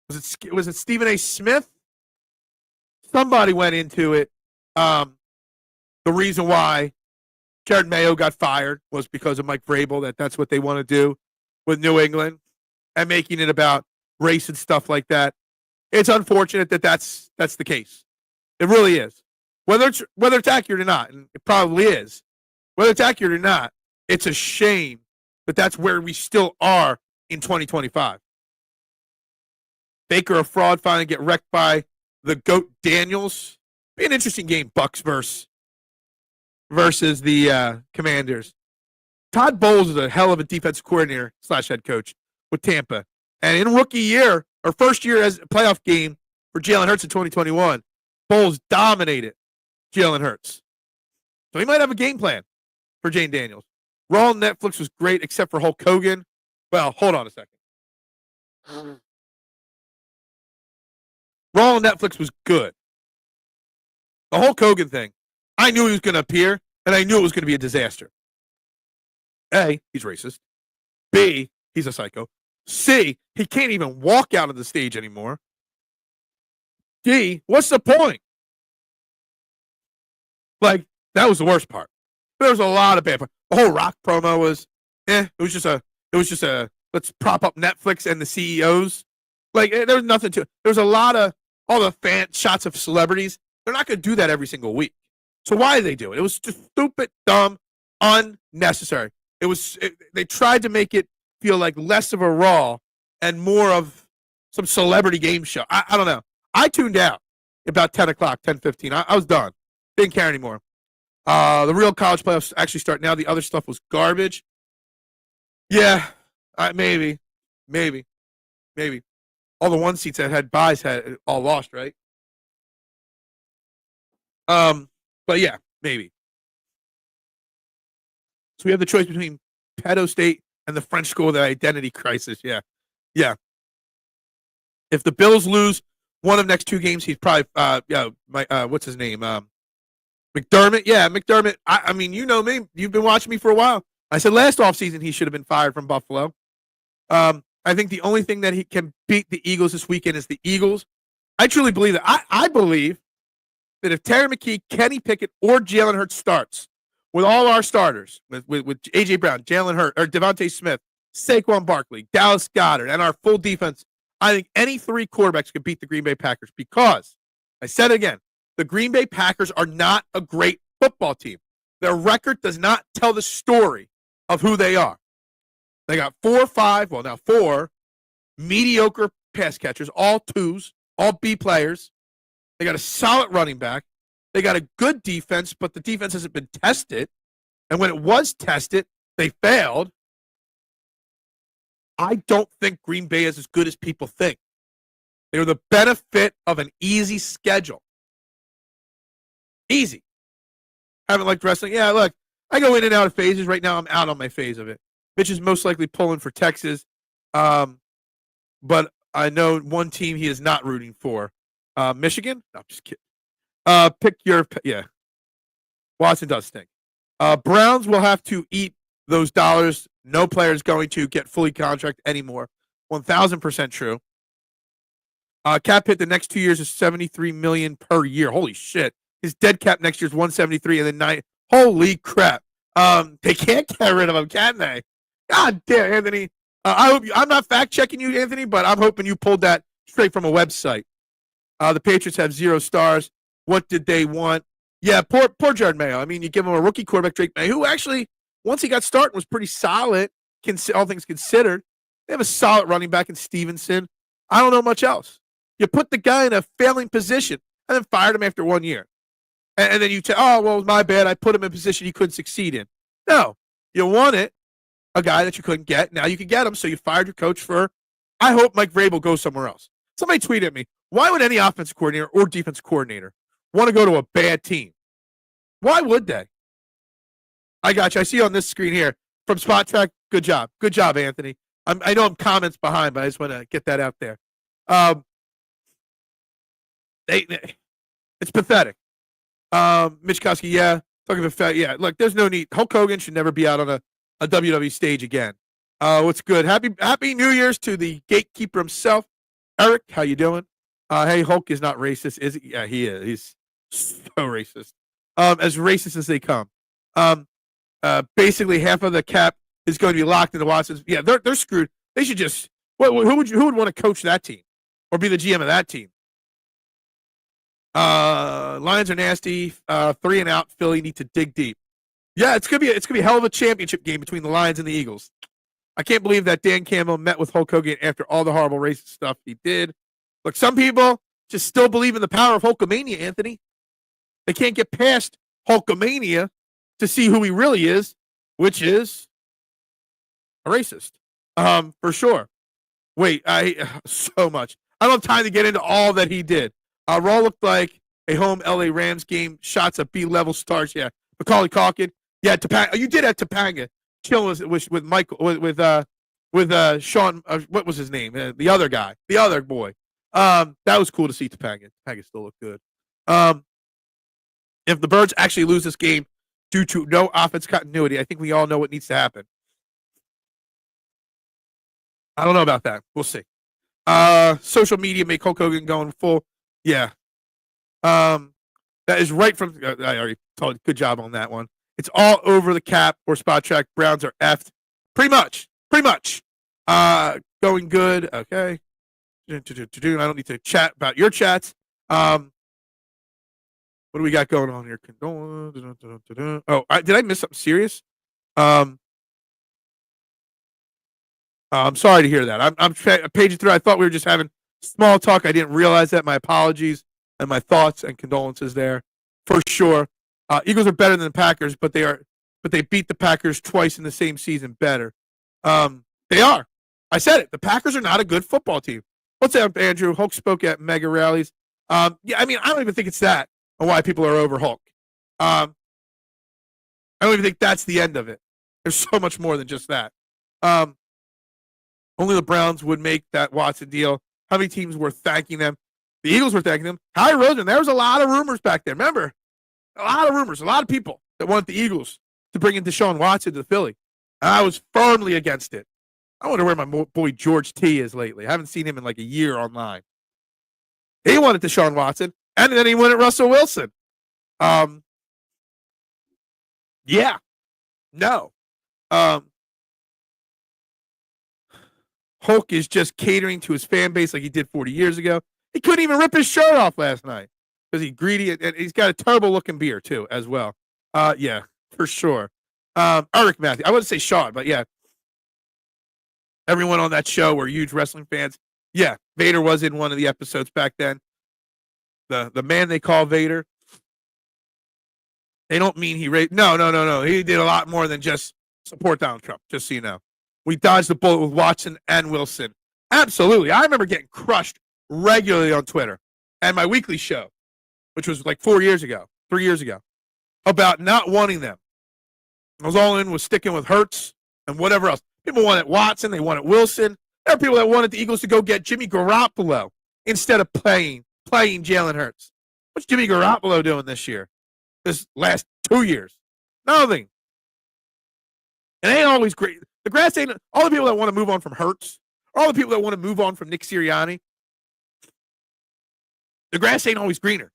Was it Stephen A. Smith? Somebody went into it. The reason why Jared Mayo got fired was because of Mike Vrabel, that's what they want to do with New England and making it about race and stuff like that. It's unfortunate that that's the case. It really is. Whether it's accurate or not, and it probably is. Whether it's accurate or not, it's a shame that that's where we still are in 2025. Baker a fraud, finally get wrecked by the GOAT Daniels. Be an interesting game, Bucks versus the Commanders. Todd Bowles is a hell of a defensive coordinator / head coach with Tampa. And in rookie year, or first year as a playoff game for Jalen Hurts in 2021, Bowles dominated Jalen Hurts. So he might have a game plan for Jane Daniels. Raw on Netflix was great except for Hulk Hogan. Well, hold on a second. Raw on Netflix was good. The Hulk Hogan thing, I knew he was going to appear, and I knew it was going to be a disaster. A, he's racist. B, he's a psycho. C, he can't even walk out of the stage anymore. D, what's the point? Like, that was the worst part. There was a lot of bad parts. The whole Rock promo was, it was just a let's prop up Netflix and the CEOs. Like, there was nothing to it. There was a lot of, all the fan shots of celebrities. They're not going to do that every single week. So why did they do it? It was just stupid, dumb, unnecessary. They tried to make it feel like less of a Raw and more of some celebrity game show. I don't know. I tuned out about 10 o'clock, 10:15. I was done. Didn't care anymore. The real college playoffs actually start now. The other stuff was garbage. Yeah, maybe. All the one seats that had buys had all lost, right? But yeah, maybe. So we have the choice between Pedo State and the French school with the identity crisis. Yeah. If the Bills lose one of next two games, he's probably what's his name? McDermott. Yeah, McDermott. I mean, you know me. You've been watching me for a while. I said last offseason he should have been fired from Buffalo. I think the only thing that he can beat the Eagles this weekend is the Eagles. I truly believe that. I believe that if Terry McKee, Kenny Pickett, or Jalen Hurts starts with all our starters, with A.J. Brown, Jalen Hurts, or Devontae Smith, Saquon Barkley, Dallas Goedert, and our full defense, I think any three quarterbacks could beat the Green Bay Packers because, I said it again, the Green Bay Packers are not a great football team. Their record does not tell the story of who they are. They got four mediocre pass catchers, all twos, all B players. They got a solid running back. They got a good defense, but the defense hasn't been tested. And when it was tested, they failed. I don't think Green Bay is as good as people think. They're the benefit of an easy schedule. Easy. Haven't liked wrestling. Yeah, look, I go in and out of phases. Right now, I'm out on my phase of it. Mitch is most likely pulling for Texas. But I know one team he is not rooting for. Michigan? No, I'm just kidding. Pick your, yeah. Watson does stink. Browns will have to eat those dollars. No player is going to get fully contract anymore. 1,000% true. Cap hit the next 2 years is $73 million per year. Holy shit. His dead cap next year is 173 and then 9. Holy crap. They can't get rid of him, can they? God damn, Anthony. I hope I'm not fact checking you, Anthony, but I'm hoping you pulled that straight from a website. The Patriots have 0 stars. What did they want? Yeah, poor Jared Mayo. I mean, you give him a rookie quarterback, Drake May, who actually, once he got started, was pretty solid, all things considered. They have a solid running back in Stevenson. I don't know much else. You put the guy in a failing position and then fired him after 1 year. And then you say, oh, well, my bad. I put him in a position he couldn't succeed in. No, you wanted a guy that you couldn't get. Now you can get him, so you fired your coach for, I hope Mike Vrabel goes somewhere else. Somebody tweeted at me, why would any offense coordinator or defense coordinator want to go to a bad team? Why would they? I got you. I see you on this screen here from Spot Track. Good job. Good job, Anthony. I know I'm comments behind, but I just want to get that out there. It's pathetic. Mitch Koski, yeah. Talking about yeah. Look, there's no need. Hulk Hogan should never be out on a WWE stage again. What's good? Happy New Year's to the gatekeeper himself, Eric. How you doing? Hey, Hulk is not racist, is he? Yeah, he is. He's so racist. As racist as they come. Basically, half of the cap is going to be locked into Watson's. Yeah, they're screwed. They should just. Who would want to coach that team or be the GM of that team? Lions are nasty. 3 and out. Philly need to dig deep. Yeah, it's gonna be a hell of a championship game between the Lions and the Eagles. I can't believe that Dan Campbell met with Hulk Hogan after all the horrible racist stuff he did. Look, some people just still believe in the power of Hulkamania, Anthony. They can't get past Hulkamania to see who he really is, which is a racist. For sure. Wait, so much. I don't have time to get into all that he did. Raw looked like a home LA Rams game. Shots of B-level stars. Yeah, Macaulay Culkin. Yeah, Topanga. You did at Topanga. Chilling with Michael with Sean. What was his name? The other guy. The other boy. That was cool to see Topanga. Topanga still looked good. If the Birds actually lose this game due to no offense continuity, I think we all know what needs to happen. I don't know about that. We'll see. Social media make Hulk Hogan going full. Yeah. That is right from. I already told you. Good job on that one. It's all over the cap or Spot Track. Browns are effed. Pretty much. Going good. Okay. I don't need to chat about your chats. What do we got going on here? Oh, did I miss something serious? I'm sorry to hear that. I'm paging through. I thought we were just having small talk. I didn't realize that. My apologies and my thoughts and condolences there, for sure. Eagles are better than the Packers, but they beat the Packers twice in the same season better. They are. I said it. The Packers are not a good football team. What's up, Andrew? Hulk spoke at mega rallies. Yeah, I mean, I don't even think it's that and why people are over Hulk. I don't even think that's the end of it. There's so much more than just that. Only the Browns would make that Watson deal. How many teams were thanking them? The Eagles were thanking them. Howie Roseman, there was a lot of rumors back there. Remember? A lot of rumors. A lot of people that want the Eagles to bring in Deshaun Watson to Philly. And I was firmly against it. I wonder where my boy George T is lately. I haven't seen him in like a year online. He wanted Deshaun Watson, and then he wanted Russell Wilson. Yeah. No. Hulk is just catering to his fan base like he did 40 years ago. He couldn't even rip his shirt off last night because he's greedy, and he's got a terrible looking beard too, as well. Yeah, for sure. Eric Matthew, I wouldn't say Sean, but yeah, everyone on that show were huge wrestling fans. Yeah, Vader was in one of the episodes back then. The man they call Vader. They don't mean he raised. No. He did a lot more than just support Donald Trump, just so you know. We dodged the bullet with Watson and Wilson. Absolutely. I remember getting crushed regularly on Twitter and my weekly show, which was like 3 years ago, about not wanting them. I was all in with sticking with Hurts and whatever else. People wanted Watson. They wanted Wilson. There are people that wanted the Eagles to go get Jimmy Garoppolo instead of playing Jalen Hurts. What's Jimmy Garoppolo doing this year? This last 2 years? Nothing. It ain't always great. The grass ain't all the people that want to move on from Hurts, all the people that want to move on from Nick Sirianni. The grass ain't always greener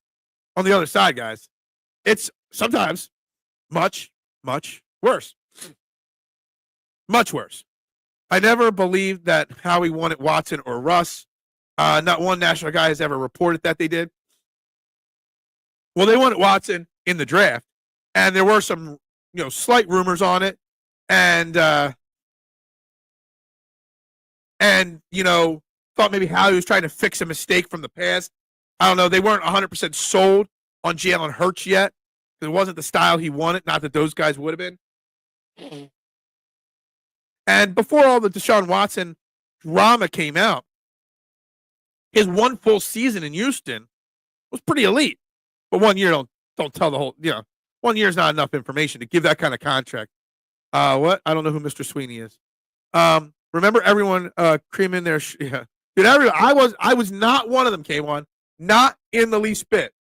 on the other side, guys. It's sometimes much, much worse. Much worse. I never believed that Howie wanted Watson or Russ. Not one national guy has ever reported that they did. Well, they wanted Watson in the draft, and there were some, slight rumors on it, and thought maybe Howie was trying to fix a mistake from the past. I don't know. They weren't 100% sold on Jalen Hurts yet. It wasn't the style he wanted. Not that those guys would have been. And before all the Deshaun Watson drama came out, his one full season in Houston was pretty elite. But 1 year, don't tell the whole, 1 year is not enough information to give that kind of contract. What? I don't know who Mr. Sweeney is. Remember everyone creaming their yeah. Dude, I was not one of them, K1. Not in the least bit.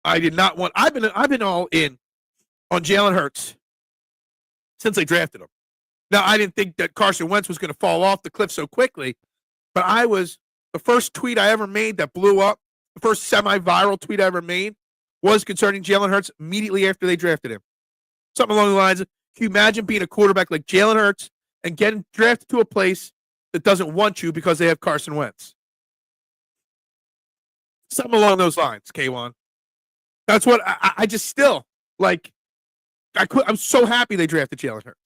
I did not want I've been all in on Jalen Hurts since they drafted him. Now, I didn't think that Carson Wentz was going to fall off the cliff so quickly, but the first tweet I ever made that blew up, the first semi-viral tweet I ever made was concerning Jalen Hurts immediately after they drafted him. Something along the lines of, can you imagine being a quarterback like Jalen Hurts and getting drafted to a place that doesn't want you because they have Carson Wentz? Something along those lines, K1. That's what I just still, I'm so happy they drafted Jalen Hurts.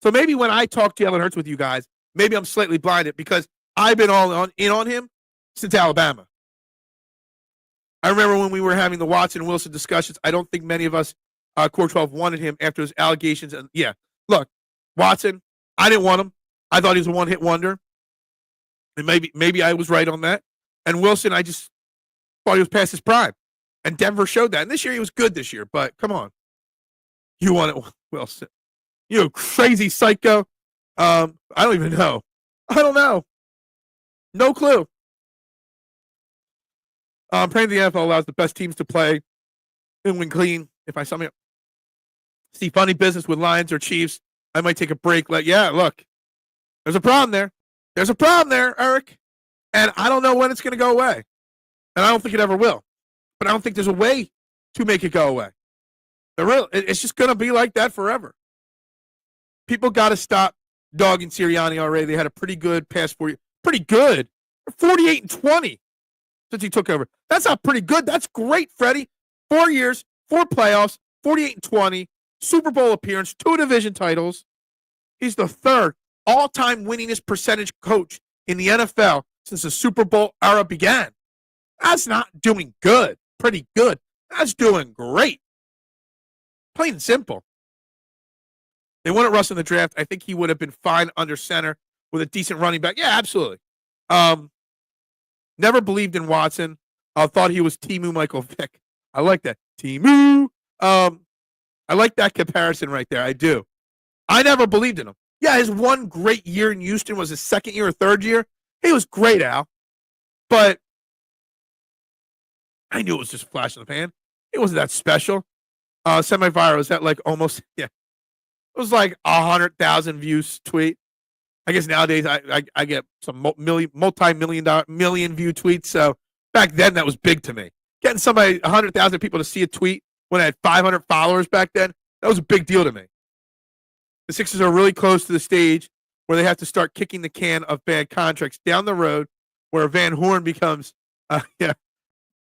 So maybe when I talk Jalen Hurts with you guys, maybe I'm slightly blinded because I've been in on him since Alabama. I remember when we were having the Watson Wilson discussions, I don't think many of us, Core 12, wanted him after his allegations. And yeah, look, Watson, I didn't want him. I thought he was a one-hit wonder. And maybe I was right on that. And Wilson, I just thought he was past his prime. And Denver showed that. And this year, he was good this year. But come on. You wanted Wilson. You crazy psycho. I don't even know. I don't know. No clue. Praying the NFL allows the best teams to play and win clean. If I see funny business with Lions or Chiefs, I might take a break. Look, there's a problem there. There's a problem there, Eric. And I don't know when it's going to go away. And I don't think it ever will. But I don't think there's a way to make it go away. It's just going to be like that forever. People got to stop dogging Sirianni already. They had a pretty good past 4 years. Pretty good. 48-20 since he took over. That's not pretty good. That's great, Freddie. 4 years, 4 playoffs, 48-20, Super Bowl appearance, 2 division titles. He's the third all-time winningest percentage coach in the NFL since the Super Bowl era began. That's not doing good. Pretty good. That's doing great. Plain and simple. They wanted Russ in the draft. I think he would have been fine under center with a decent running back. Yeah, absolutely. Never believed in Watson. Thought he was Timu Michael Vick. I like that. Timu. I like that comparison right there. I do. I never believed in him. Yeah, his one great year in Houston was his second year or third year. He was great, Al. But I knew it was just a flash in the pan. It wasn't that special. Semi-viral, is that almost, yeah. It was 100,000 views tweet. I guess nowadays I get some multi-million view tweets. So back then that was big to me. Getting 100,000 people to see a tweet when I had 500 followers back then, that was a big deal to me. The Sixers are really close to the stage where they have to start kicking the can of bad contracts down the road, where Van Horn becomes,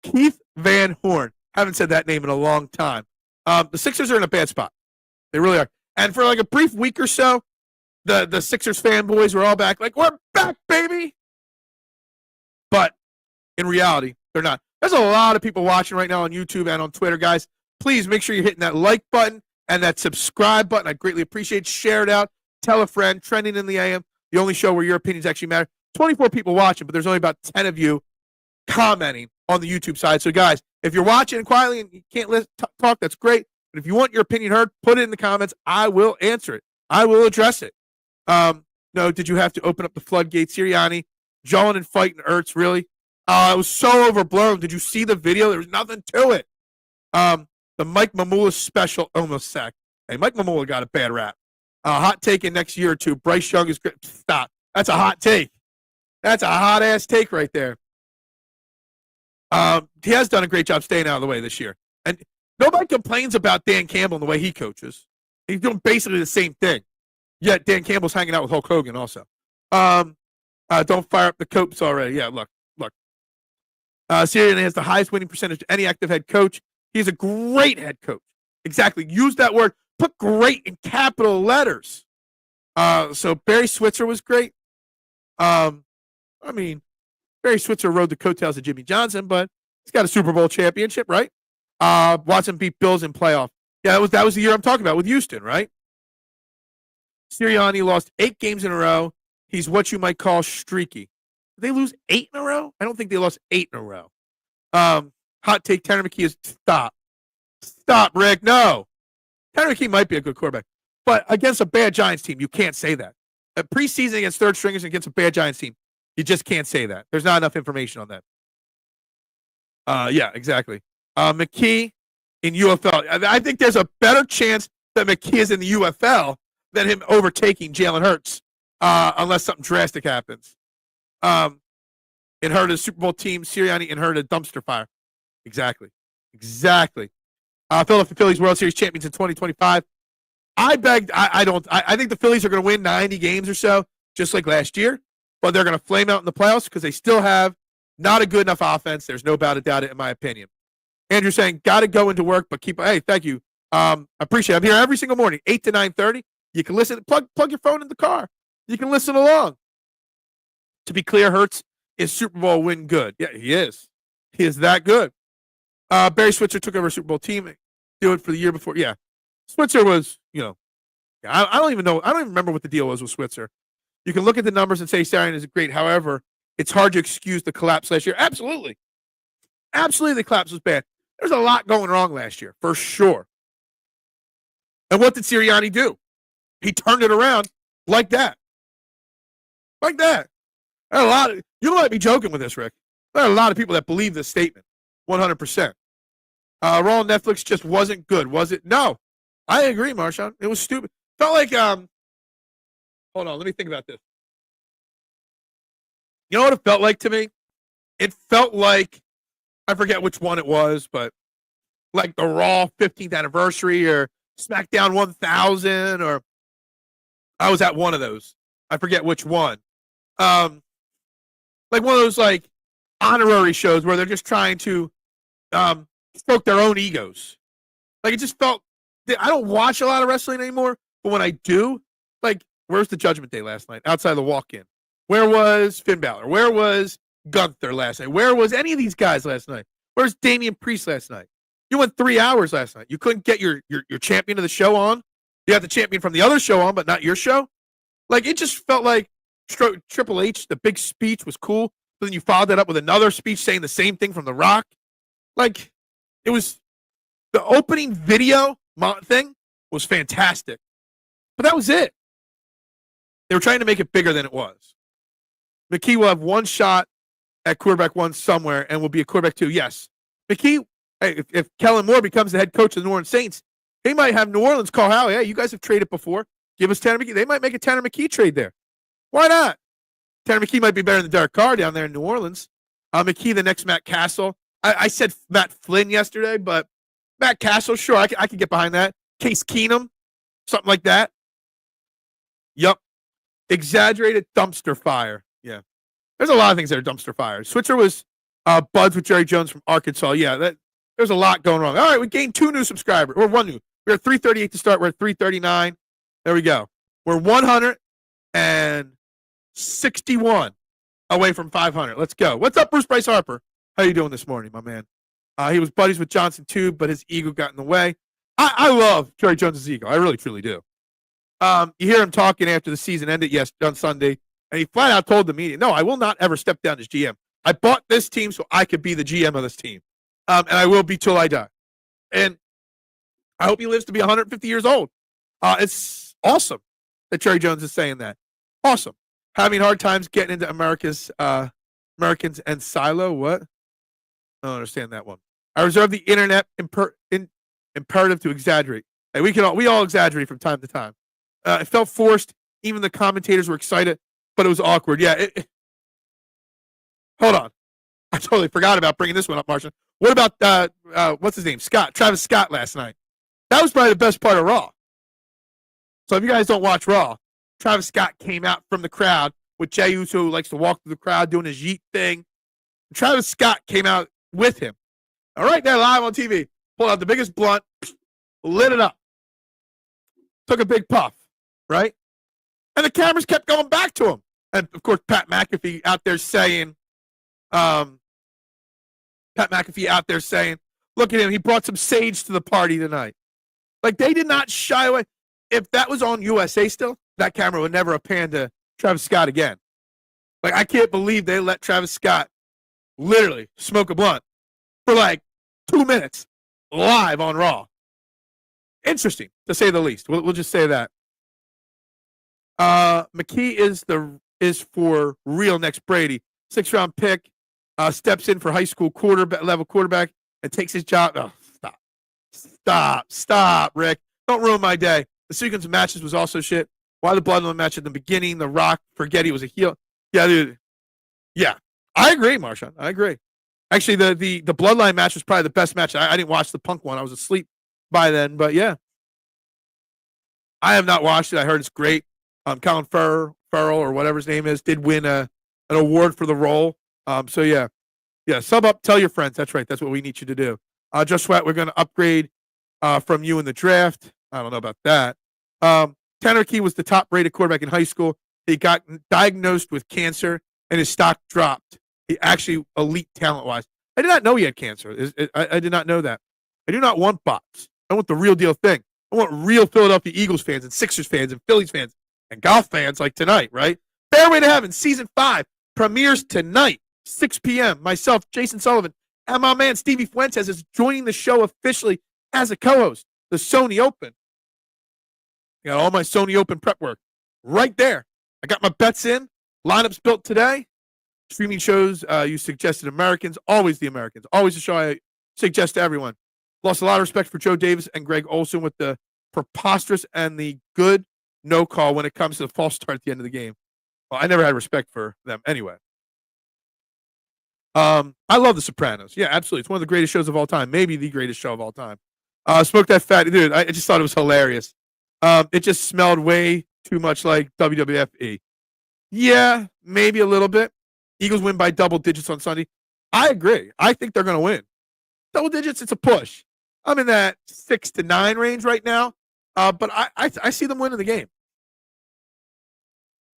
Keith Van Horn. Haven't said that name in a long time. The Sixers are in a bad spot. They really are. And for like a brief week or so, the Sixers fanboys were all back, like, we're back, baby. But in reality, they're not. There's a lot of people watching right now on YouTube and on Twitter, guys. Please make sure you're hitting that like button and that subscribe button. I greatly appreciate it. Share it out. Tell a friend. Trending in the AM, the only show where your opinions actually matter. 24 people watching, but there's only about 10 of you commenting on the YouTube side. So, guys, if you're watching quietly and you can't talk, that's great. But if you want your opinion heard, put it in the comments. I will answer it. I will address it. No, did you have to open up the floodgates? Sirianni, Jalenn fighting Hurts, really? It was so overblown. Did you see the video? There was nothing to it. The Mike Mamula special almost sacked. Hey, Mike Mamula got a bad rap. Hot take in next year or two. Bryce Young is great. Stop. That's a hot take. That's a hot-ass take right there. He has done a great job staying out of the way this year. And nobody complains about Dan Campbell and the way he coaches. He's doing basically the same thing. Yet Dan Campbell's hanging out with Hulk Hogan also. Don't fire up the copes already. Yeah, look. Sirianni has the highest winning percentage of any active head coach. He's a great head coach. Exactly. Use that word. Put great in capital letters. So Barry Switzer was great. Barry Switzer rode the coattails of Jimmy Johnson, but he's got a Super Bowl championship, right? Watson beat Bills in playoff. Yeah, that was the year I'm talking about with Houston, right? Sirianni lost 8 games in a row. He's what you might call streaky. Did they lose 8 in a row? I don't think they lost 8 in a row. Hot take, Tanner McKee is stop. Stop, Rick. No. Tanner McKee might be a good quarterback. But against a bad Giants team, you can't say that. A preseason against third stringers against a bad Giants team, you just can't say that. There's not enough information on that. Yeah, exactly. McKee in UFL. I think there's a better chance that McKee is in the UFL than him overtaking Jalen Hurts, unless something drastic happens. Inherited a Super Bowl team. Sirianni inherited a dumpster fire. Exactly. Philadelphia Phillies World Series champions in 2025. I think the Phillies are going to win 90 games or so, just like last year, but they're going to flame out in the playoffs because they still have not a good enough offense. There's no doubt about it, in my opinion. Andrew saying, got to go into work, but hey, thank you. I appreciate it. I'm here every single morning, 8 to 9:30. You can listen, plug your phone in the car. You can listen along. To be clear, Hurts is Super Bowl win good. Yeah, he is. He is that good. Barry Switzer took over a Super Bowl team. Do it for the year before. Yeah. Switzer was, I don't even know. I don't even remember what the deal was with Switzer. You can look at the numbers and say Sirianni is great. However, it's hard to excuse the collapse last year. Absolutely. The collapse was bad. There's a lot going wrong last year, for sure. And what did Sirianni do? He turned it around like that. You might be joking with this, Rick. There are a lot of people that believe this statement, 100%. Raw on Netflix just wasn't good, was it? No. I agree, Marshawn. It was stupid. Felt like, hold on, let me think about this. You know what it felt like to me? It felt like, I forget which one it was, but like the Raw 15th anniversary or SmackDown 1000, or I was at one of those. I forget which one. Like one of those like honorary shows where they're just trying to stroke their own egos. Like it just felt, I don't watch a lot of wrestling anymore, but when I do, like, where's the Judgment Day last night outside the walk-in? Where was Finn Balor? Where was Gunther last night? Where was any of these guys last night? Where's Damian Priest last night? You went 3 hours last night. You couldn't get your champion of the show on. You had the champion from the other show on, but not your show. Like, it just felt like Triple H, the big speech was cool. But then you followed that up with another speech saying the same thing from The Rock. Like, it was the opening video thing was fantastic. But that was it. They were trying to make it bigger than it was. McKee will have one shot at quarterback 1 somewhere and will be a quarterback 2. Yes. McKee, hey, if Kellen Moore becomes the head coach of the New Orleans Saints, they might have New Orleans call Howie. Hey, you guys have traded before. Give us Tanner McKee. They might make a Tanner McKee trade there. Why not? Tanner McKee might be better than Derek Carr down there in New Orleans. McKee, the next Matt Castle. I said Matt Flynn yesterday, but Matt Castle, sure, I could get behind that. Case Keenum, something like that. Yep. Exaggerated dumpster fire. Yeah. There's a lot of things that are dumpster fire. Switzer was buds with Jerry Jones from Arkansas. Yeah, there's a lot going wrong. All right, we gained 2 new subscribers, or 1 new. We're at 338 to start. We're at 339. There we go. We're 161 away from 500. Let's go. What's up, Bruce Bryce Harper? How you doing this morning, my man? He was buddies with Johnson too, but his ego got in the way. I love Jerry Jones' ego. I really, truly do. You hear him talking after the season ended on Sunday, and he flat out told the media, no, I will not ever step down as GM. I bought this team so I could be the GM of this team, and I will be till I die. And I hope he lives to be 150 years old. It's awesome that Jerry Jones is saying that. Awesome. Having hard times getting into Americans and silo. What? I don't understand that one. I reserve the internet imperative to exaggerate. Hey, we all exaggerate from time to time. It felt forced. Even the commentators were excited, but it was awkward. Yeah. Hold on. I totally forgot about bringing this one up, Martian. What about what's his name? Travis Scott last night. That was probably the best part of Raw. So if you guys don't watch Raw, Travis Scott came out from the crowd with Jey Uso, who likes to walk through the crowd doing his yeet thing. Travis Scott came out with him. All right, there live on TV. Pulled out the biggest blunt, lit it up. Took a big puff, right? And the cameras kept going back to him. And, of course, Pat McAfee out there saying, look at him, he brought some sage to the party tonight. Like, they did not shy away. If that was on USA still, that camera would never have panned to Travis Scott again. Like, I can't believe they let Travis Scott literally smoke a blunt for like 2 minutes live on Raw. Interesting, to say the least. We'll just say that. McKee is for real next Brady. 6th-round pick, steps in for high school level quarterback and takes his job. Oh, stop, Rick. Don't ruin my day. The sequence of matches was also shit. Why the bloodline match at the beginning? The Rock, forget he was a heel. Yeah, dude. Yeah, I agree, Marshawn. I agree. Actually, the bloodline match was probably the best match. I didn't watch the Punk one. I was asleep by then, but yeah. I have not watched it. I heard it's great. Colin Farrell or whatever his name is did win an award for the role. So yeah, sub up, tell your friends. That's right. That's what we need you to do. Just Sweat, we're going to upgrade from you in the draft. I don't know about that. Tanner Key was the top-rated quarterback in high school. He got diagnosed with cancer, and his stock dropped. He actually elite talent-wise. I did not know he had cancer. I did not know that. I do not want bots. I want the real deal thing. I want real Philadelphia Eagles fans and Sixers fans and Phillies fans and golf fans like tonight, right? Fairway to Heaven, Season 5, premieres tonight, 6 p.m. Myself, Jason Sullivan, and my man Stevie Fuentes is joining the show officially as a co-host. The Sony Open. I got all my Sony Open prep work right there. I got my bets in. Lineups built today. Streaming shows you suggested Americans. Always the Americans. Always a show I suggest to everyone. Lost a lot of respect for Joe Davis and Greg Olson with the preposterous and the good no call when it comes to the false start at the end of the game. Well, I never had respect for them anyway. I love The Sopranos. Yeah, absolutely. It's one of the greatest shows of all time. Maybe the greatest show of all time. Smoke That Fatty. Dude, I just thought it was hilarious. It just smelled way too much like WWFE. Yeah, maybe a little bit. Eagles win by double digits on Sunday. I agree. I think they're going to win. Double digits, it's a push. I'm in that 6 to 9 range right now, but I see them winning the game.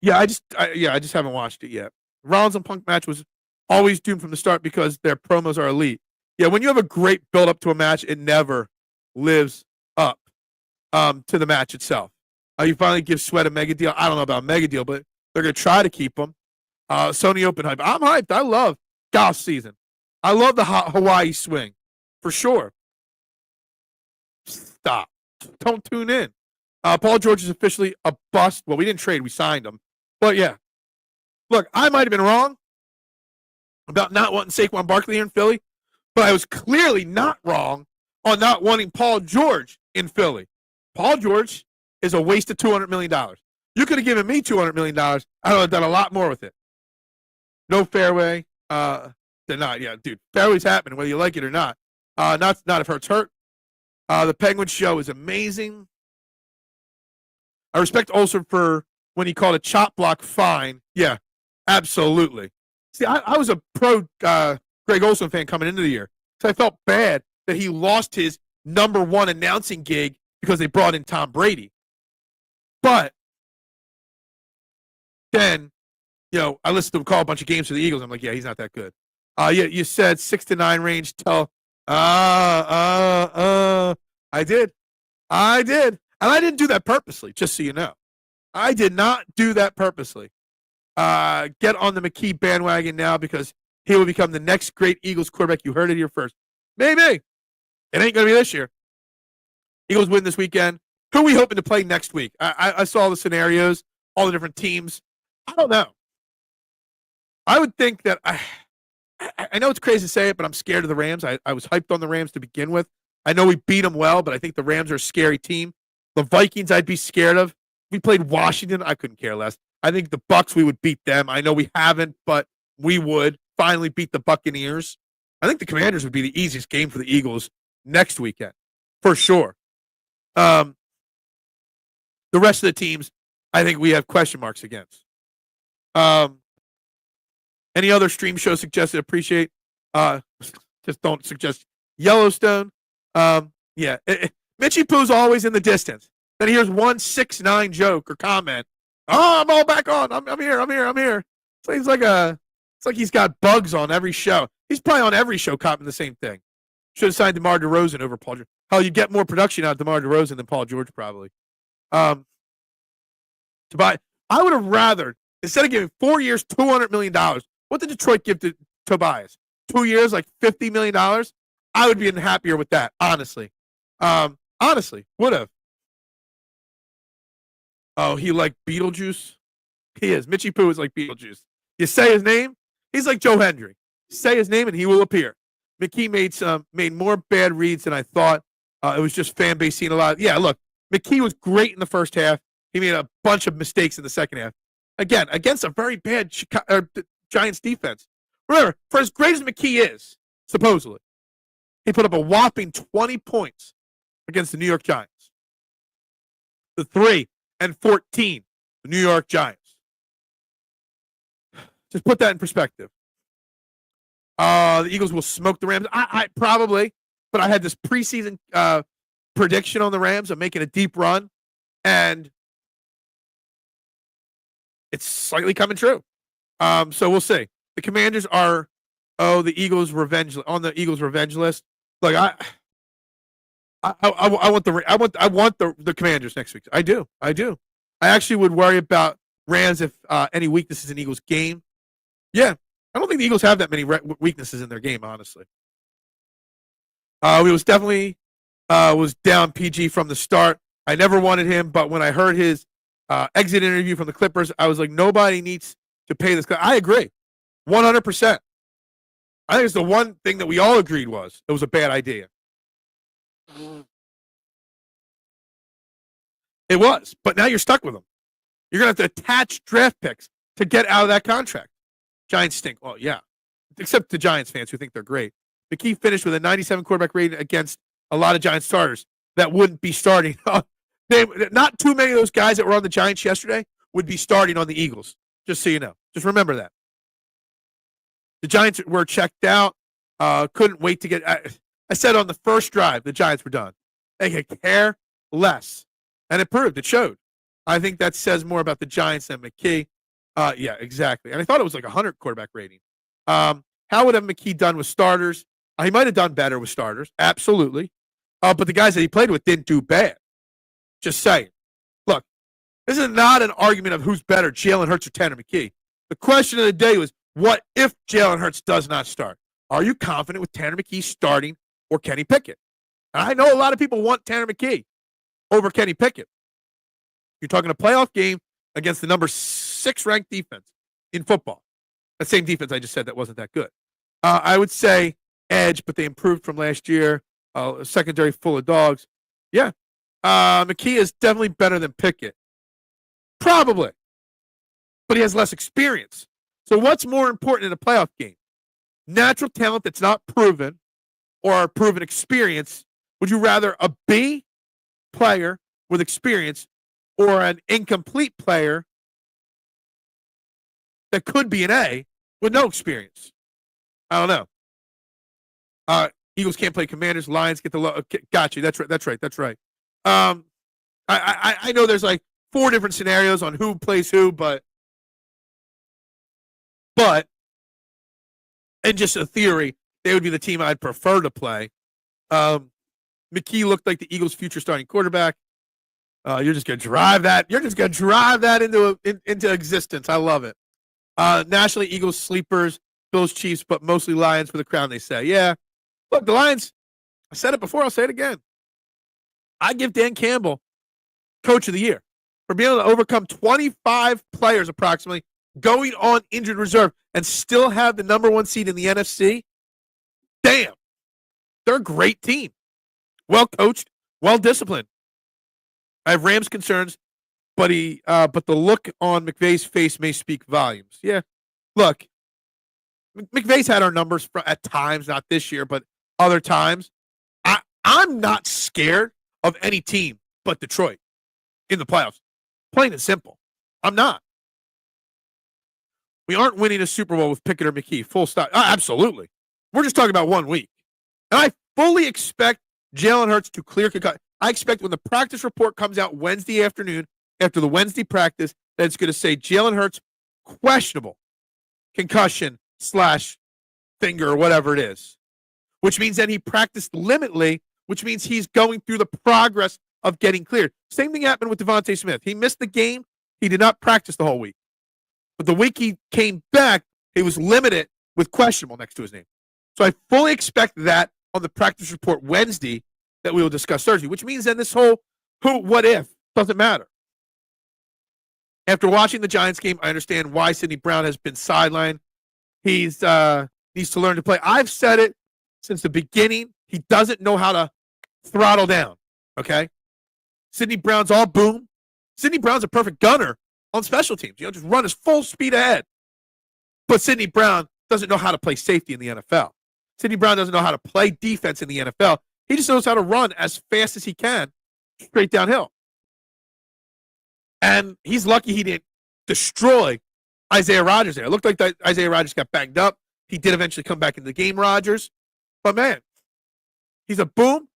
Yeah, I just haven't watched it yet. Rollins and Punk match was always doomed from the start because their promos are elite. Yeah, when you have a great build up to a match, it never lives up to the match itself. You finally give Sweat a mega deal. I don't know about a mega deal, but they're going to try to keep him. Sony Open hype. I'm hyped. I love golf season. I love the Hawaii swing for sure. Stop. Don't tune in. Paul George is officially a bust. Well, we didn't trade. We signed him. But, yeah. Look, I might have been wrong about not wanting Saquon Barkley here in Philly, but I was clearly not wrong on not wanting Paul George in Philly. Paul George is a waste of $200 million. You could have given me $200 million. I would have done a lot more with it. No fairway. They're not. Yeah, dude. Fairway's happening, whether you like it or not. Not if Hurts hurt. The Penguin show is amazing. I respect Olsen for when he called a chop block fine. Yeah, absolutely. See, I was a pro Greg Olson fan coming into the year, so I felt bad that he lost his number one announcing gig because they brought in Tom Brady. But then, I listened to him call a bunch of games for the Eagles. I'm like, yeah, he's not that good. You said 6 to 9 range. I did. And I didn't do that purposely, just so you know. I did not do that purposely. Get on the McKee bandwagon now because he will become the next great Eagles quarterback. You heard it here first. Maybe. It ain't going to be this year. Eagles win this weekend. Who are we hoping to play next week? I saw the scenarios, all the different teams. I don't know. I would think that I know it's crazy to say it, but I'm scared of the Rams. I was hyped on the Rams to begin with. I know we beat them well, but I think the Rams are a scary team. The Vikings I'd be scared of. We played Washington. I couldn't care less. I think the Bucs, we would beat them. I know we haven't, but we would finally beat the Buccaneers. I think the Commanders would be the easiest game for the Eagles next weekend, for sure. The rest of the teams, I think we have question marks against. Any other stream show suggested? Appreciate. Just don't suggest Yellowstone. Mitchie Poo's always in the distance. Then here's 169 joke or comment. Oh, I'm all back on. I'm here. So it's like he's got bugs on every show. He's probably on every show copying the same thing. Should have signed DeMar DeRozan over Paul George. Hell, you get more production out of DeMar DeRozan than Paul George probably. I would have rather, instead of giving 4 years, $200 million, what did Detroit give to Tobias? 2 years, like $50 million? I would be happier with that, honestly. Honestly, would have. Oh, he like Beetlejuice? He is. Mitchie Poo is like Beetlejuice. You say his name, he's like Joe Hendry. Say his name and he will appear. McKee made more bad reads than I thought. It was just fan base seeing a lot. Yeah, look, McKee was great in the first half. He made a bunch of mistakes in the second half. Again, against a very bad Giants defense. Remember, for as great as McKee is, supposedly, he put up a whopping 20 points against the New York Giants. The 3-14, the New York Giants. Just put that in perspective. The Eagles will smoke the Rams. I probably, but I had this preseason prediction on the Rams of making a deep run, and it's slightly coming true. So we'll see. The Commanders are the Eagles revenge on the Eagles revenge list. Look, I want the Commanders next week. I do. I actually would worry about Rams if any weaknesses in Eagles game. Yeah, I don't think the Eagles have that many weaknesses in their game, honestly. He was definitely was down PG from the start. I never wanted him, but when I heard his exit interview from the Clippers, I was like, nobody needs to pay this guy. I agree, 100%. I think it's the one thing that we all agreed was it was a bad idea. It was, but now you're stuck with him. You're going to have to attach draft picks to get out of that contract. Giants stink. Well, yeah, except the Giants fans who think they're great. McKee finished with a 97 quarterback rating against a lot of Giants starters that wouldn't be starting. Not too many of those guys that were on the Giants yesterday would be starting on the Eagles, just so you know. Just remember that. The Giants were checked out. Couldn't wait to get. I said on the first drive, the Giants were done. They could care less. And it proved. It showed. I think that says more about the Giants than McKee. Yeah, exactly. And I thought it was like 100 quarterback rating. How would have McKee done with starters? He might have done better with starters. Absolutely. But the guys that he played with didn't do bad. Just saying. Look, this is not an argument of who's better, Jalen Hurts or Tanner McKee. The question of the day was, what if Jalen Hurts does not start? Are you confident with Tanner McKee starting or Kenny Pickett? And I know a lot of people want Tanner McKee over Kenny Pickett. You're talking a playoff game against the number 6 ranked defense in football. That same defense I just said that wasn't that good. I would say edge, but they improved from last year. A secondary full of dogs. Yeah. McKee is definitely better than Pickett. Probably. But he has less experience. So what's more important in a playoff game? Natural talent that's not proven or proven experience? Would you rather a B player with experience or an incomplete player that could be an A with no experience. I don't know. Eagles can't play Commanders. Lions get the low. Got you. That's right. I know there's like 4 different scenarios on who plays who, but and just a theory, they would be the team I'd prefer to play. McKee looked like the Eagles' future starting quarterback. You're just gonna drive that. You're just gonna drive that into existence. I love it. Nationally, Eagles sleepers, Bills, Chiefs, but mostly Lions for the crown. They say, yeah. Look, the Lions. I said it before. I'll say it again. I give Dan Campbell Coach of the Year for being able to overcome 25 players approximately going on injured reserve and still have the number 1 seed in the NFC. Damn, they're a great team. Well coached, well disciplined. I have Rams concerns, but the look on McVay's face may speak volumes. Yeah, look, McVay's had our numbers at times, not this year, but other times. I'm not scared of any team but Detroit in the playoffs. Plain and simple. I'm not. We aren't winning a Super Bowl with Pickett or McKee. Full stop. Absolutely. We're just talking about 1 week. And I fully expect Jalen Hurts to clear concussion. I expect when the practice report comes out Wednesday afternoon, after the Wednesday practice, that it's going to say Jalen Hurts questionable concussion / finger or whatever it is, which means that he practiced limitly, which means he's going through the progress of getting cleared. Same thing happened with Devontae Smith. He missed the game. He did not practice the whole week. But the week he came back, he was limited with questionable next to his name. So I fully expect that on the practice report Wednesday that we will discuss Thursday, which means then this whole what if doesn't matter. After watching the Giants game, I understand why Sidney Brown has been sidelined. He's needs to learn to play. I've said it since the beginning. He doesn't know how to throttle down, okay? Sidney Brown's all boom. Sidney Brown's a perfect gunner on special teams. Just run his full speed ahead. But Sidney Brown doesn't know how to play safety in the NFL. Sidney Brown doesn't know how to play defense in the NFL. He just knows how to run as fast as he can straight downhill. And he's lucky he didn't destroy Isaiah Rodgers there. It looked like that Isaiah Rodgers got banged up. He did eventually come back in the game, Rodgers. But, man, he's a boom,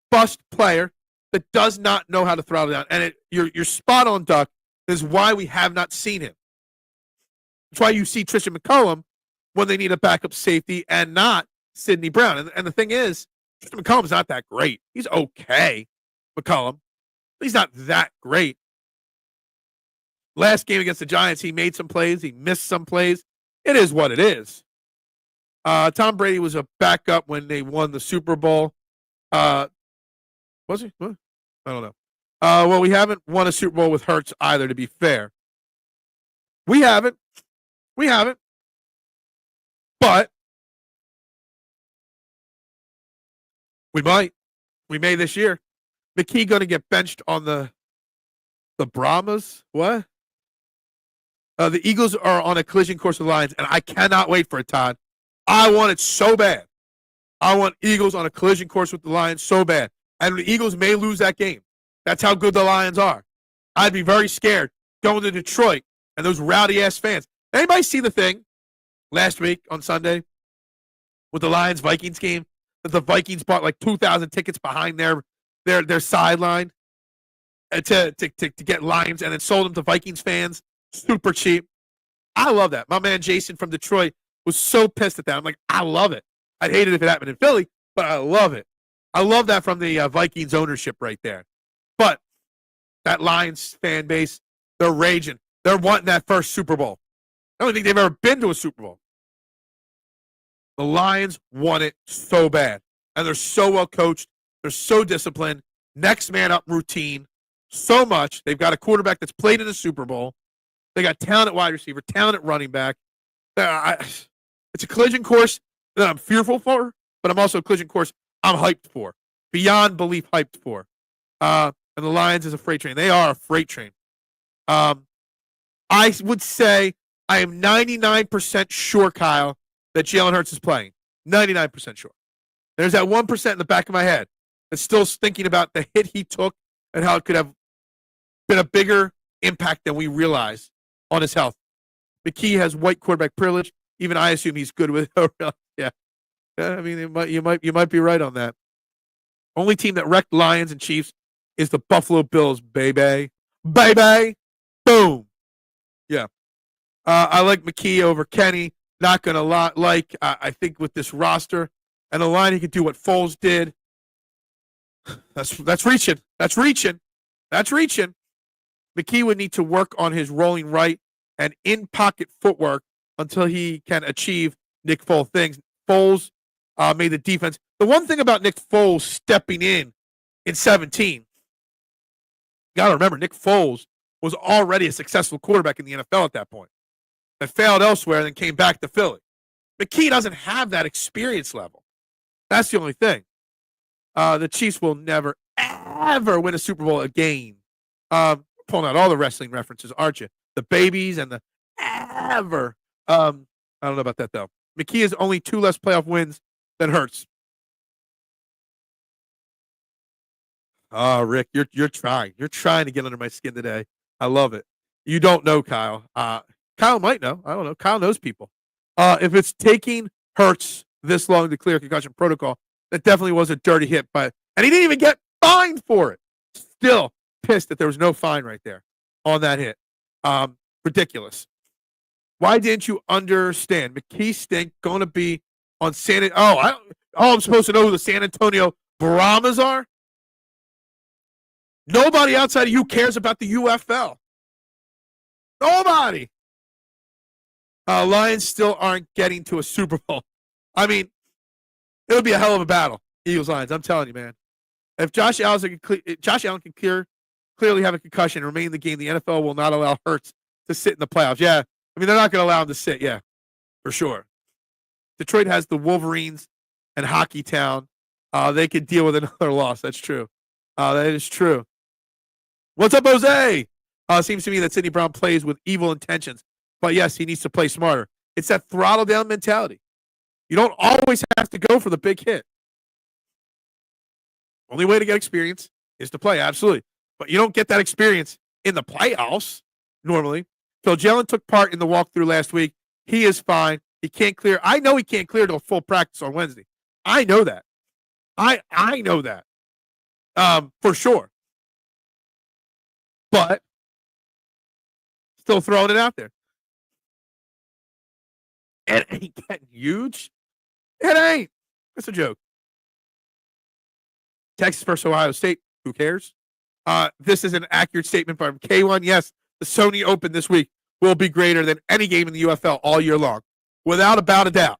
bust player that does not know how to throttle down. And you're spot on, Duck. This is why we have not seen him. That's why you see Tristan McCollum when they need a backup safety and not Sidney Brown. And the thing is, Tristan McCollum's not that great. He's okay, McCollum. He's not that great. Last game against the Giants, he made some plays. He missed some plays. It is what it is. Tom Brady was a backup when they won the Super Bowl. Was he? What? I don't know. Well, we haven't won a Super Bowl with Hurts either, to be fair. We haven't. But we might. We may this year. McKee going to get benched on the Brahmas? What? The Eagles are on a collision course with the Lions, and I cannot wait for it, Todd. I want it so bad. I want Eagles on a collision course with the Lions so bad. And the Eagles may lose that game. That's how good the Lions are. I'd be very scared going to Detroit and those rowdy-ass fans. Anybody see the thing last week on Sunday with the Lions-Vikings game that the Vikings bought like 2,000 tickets behind their sideline to get Lions and then sold them to Vikings fans super cheap? I love that. My man Jason from Detroit was so pissed at that. I'm like, I love it. I'd hate it if it happened in Philly, but I love it. I love that from the Vikings ownership right there. But that Lions fan base, they're raging. They're wanting that first Super Bowl. I don't think they've ever been to a Super Bowl. The Lions want it so bad. And they're so well coached. They're so disciplined. Next man up routine. So much. They've got a quarterback that's played in a Super Bowl. They got talent at wide receiver, talent at running back. It's a collision course that I'm fearful for, but I'm also a collision course I'm hyped for. Beyond belief hyped for. And the Lions is a freight train. They are a freight train. I would say I am 99% sure, Kyle, that Jalen Hurts is playing. 99% sure. There's that 1% in the back of my head that's still thinking about the hit he took and how it could have been a bigger impact than we realize on his health. McKee has white quarterback privilege. Even I assume he's good with it. Yeah. I mean, you might be right on that. Only team that wrecked Lions and Chiefs is the Buffalo Bills, baby. Baby. Boom. Yeah. I like McKee over Kenny. Not going to like. I think with this roster and a line, he could do what Foles did. That's reaching. That's reaching. That's reaching. McKee would need to work on his rolling right and in-pocket footwork until he can achieve Nick Foles things. Foles made the defense. The one thing about Nick Foles stepping in 17, you got to remember, Nick Foles was already a successful quarterback in the NFL at that point. That failed elsewhere and then came back to Philly. McKee doesn't have that experience level. That's the only thing. The Chiefs will never, ever win a Super Bowl again. Pulling out all the wrestling references, aren't you? The babies and the ever. I don't know about that, though. McKee has only 2 less playoff wins than Hurts. Oh, Rick, you're trying. You're trying to get under my skin today. I love it. You don't know, Kyle. Kyle might know. I don't know. Kyle knows people. If it's taking Hurts this long to clear concussion protocol, that definitely was a dirty hit. And he didn't even get fined for it. Still pissed that there was no fine right there on that hit. Ridiculous. Why didn't you understand? McKee stink going to be on I'm supposed to know who the San Antonio Brahmas are? Nobody outside of you cares about the UFL. Nobody. Lions still aren't getting to a Super Bowl. I mean, it'll be a hell of a battle, Eagles-Lions. I'm telling you, man. If Josh Allen can clearly have a concussion and remain in the game, the NFL will not allow Hurts to sit in the playoffs. Yeah, I mean, they're not going to allow him to sit, yeah, for sure. Detroit has the Wolverines and Hockey Town. They could deal with another loss. That's true. That is true. What's up, Jose? Seems to me that Sidney Brown plays with evil intentions. But, yes, he needs to play smarter. It's that throttle-down mentality. You don't always have to go for the big hit. Only way to get experience is to play, absolutely. But you don't get that experience in the playoffs normally. So Jalenn took part in the walkthrough last week. He is fine. He can't clear. I know he can't clear to a full practice on Wednesday. I know that. I know that. For sure. But still throwing it out there. It ain't getting huge. It ain't. That's a joke. Texas versus Ohio State. Who cares? This is an accurate statement from K1. Yes, the Sony Open this week will be greater than any game in the UFL all year long. Without a doubt.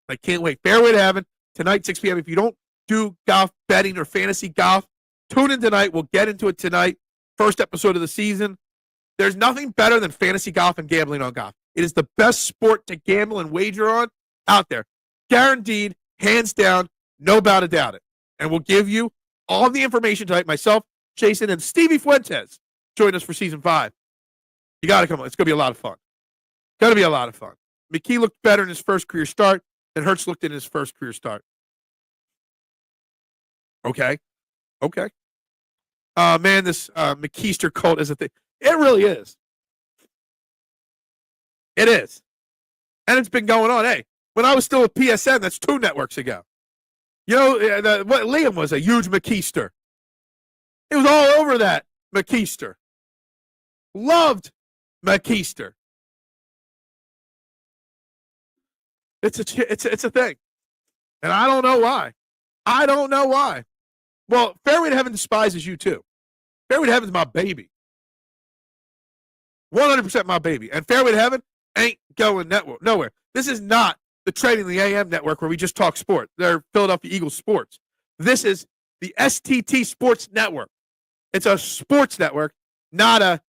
I can't wait. Fairway to Heaven tonight, 6 p.m. If you don't do golf betting or fantasy golf, tune in tonight. We'll get into it tonight. First episode of the season. There's nothing better than fantasy golf and gambling on golf. It is the best sport to gamble and wager on out there. Guaranteed, hands down, no doubt about it. And we'll give you all the information tonight. Myself, Jason, and Stevie Fuentes join us for Season 5. You got to come on. It's going to be a lot of fun. Going to be a lot of fun. McKee looked better in his first career start than Hurts looked in his first career start. Okay. Man, this McKeester cult is a thing. It really is. It is. And it's been going on. Hey, when I was still with PSN, that's 2 networks ago. You know, Liam was a huge McKeester. He was all over that McKeester. Loved McKeester. It's a thing. And I don't know why. Well, Fairway to Heaven despises you too. Fairway to Heaven's my baby. 100% my baby. And Fairway to Heaven ain't going nowhere. This is not the Trading the AM network where we just talk sport. They're Philadelphia Eagles sports. This is the STT Sports Network. It's a sports network, not a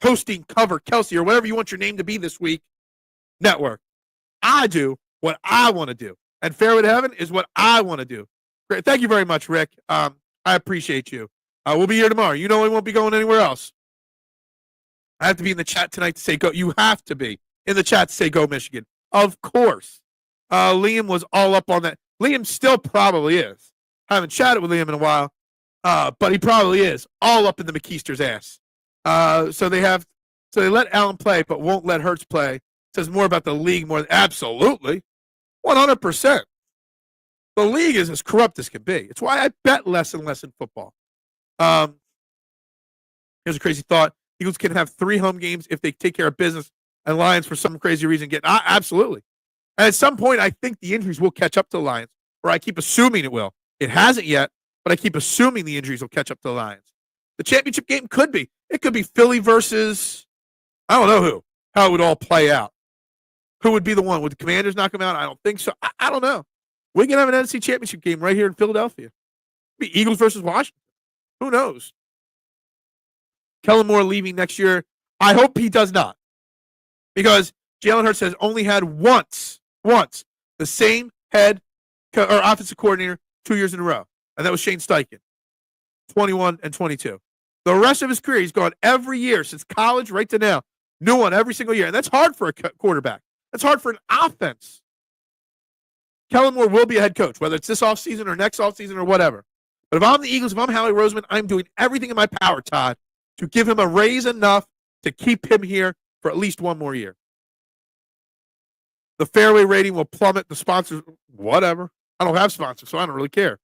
hosting cover Kelsey or whatever you want your name to be this week network. I do what I want to do. And Fairway to Heaven is what I want to do. Great. Thank you very much, Rick. I appreciate you. We'll be here tomorrow. You know we won't be going anywhere else. I have to be in the chat tonight to say go. You have to be in the chat to say go Michigan. Of course. Liam was all up on that. Liam still probably is. I haven't chatted with Liam in a while, but he probably is all up in the McKeester's ass. So they have So they let Allen play, but won't let Hurts play. Says more about the league more than absolutely. 100%. The league is as corrupt as can be. It's why I bet less and less in football. Here's a crazy thought. Eagles can have 3 home games if they take care of business, and Lions, for some crazy reason, get absolutely. And at some point, I think the injuries will catch up to the Lions, or I keep assuming it will. It hasn't yet, but I keep assuming the injuries will catch up to the Lions. The championship game could be. It could be Philly versus, I don't know who, how it would all play out. Who would be the one? Would the Commanders knock them out? I don't think so. I don't know. We can have an NFC championship game right here in Philadelphia. It'd be Eagles versus Washington. Who knows? Kellen Moore leaving next year. I hope he does not. Because Jalen Hurts has only had once, the same head or offensive coordinator 2 years in a row. And that was Shane Steichen, 21 and 22. The rest of his career, he's gone every year since college right to now. New one every single year. And that's hard for a quarterback. That's hard for an offense. Kellen Moore will be a head coach, whether it's this offseason or next offseason or whatever. But if I'm the Eagles, if I'm Howie Roseman, I'm doing everything in my power, Todd, to give him a raise enough to keep him here for at least one more year. The fairway rating will plummet. The sponsors, whatever. I don't have sponsors, so I don't really care.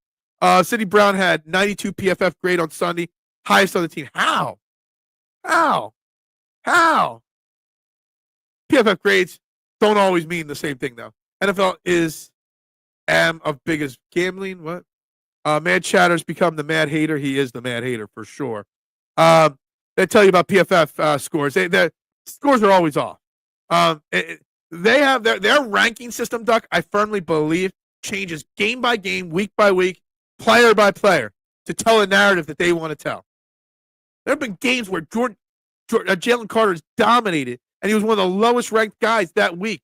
Sidney Brown had 92 PFF grade on Sunday, highest on the team. How? PFF grades don't always mean the same thing, though. NFL is of biggest gambling. What? Mad Chatter's become the mad hater. He is the mad hater for sure. They tell you about PFF scores. Their scores are always off. They have their ranking system, Duck, I firmly believe, changes game by game, week by week, player by player to tell a narrative that they want to tell. There have been games where Jalen Carter is dominated, and he was one of the lowest ranked guys that week.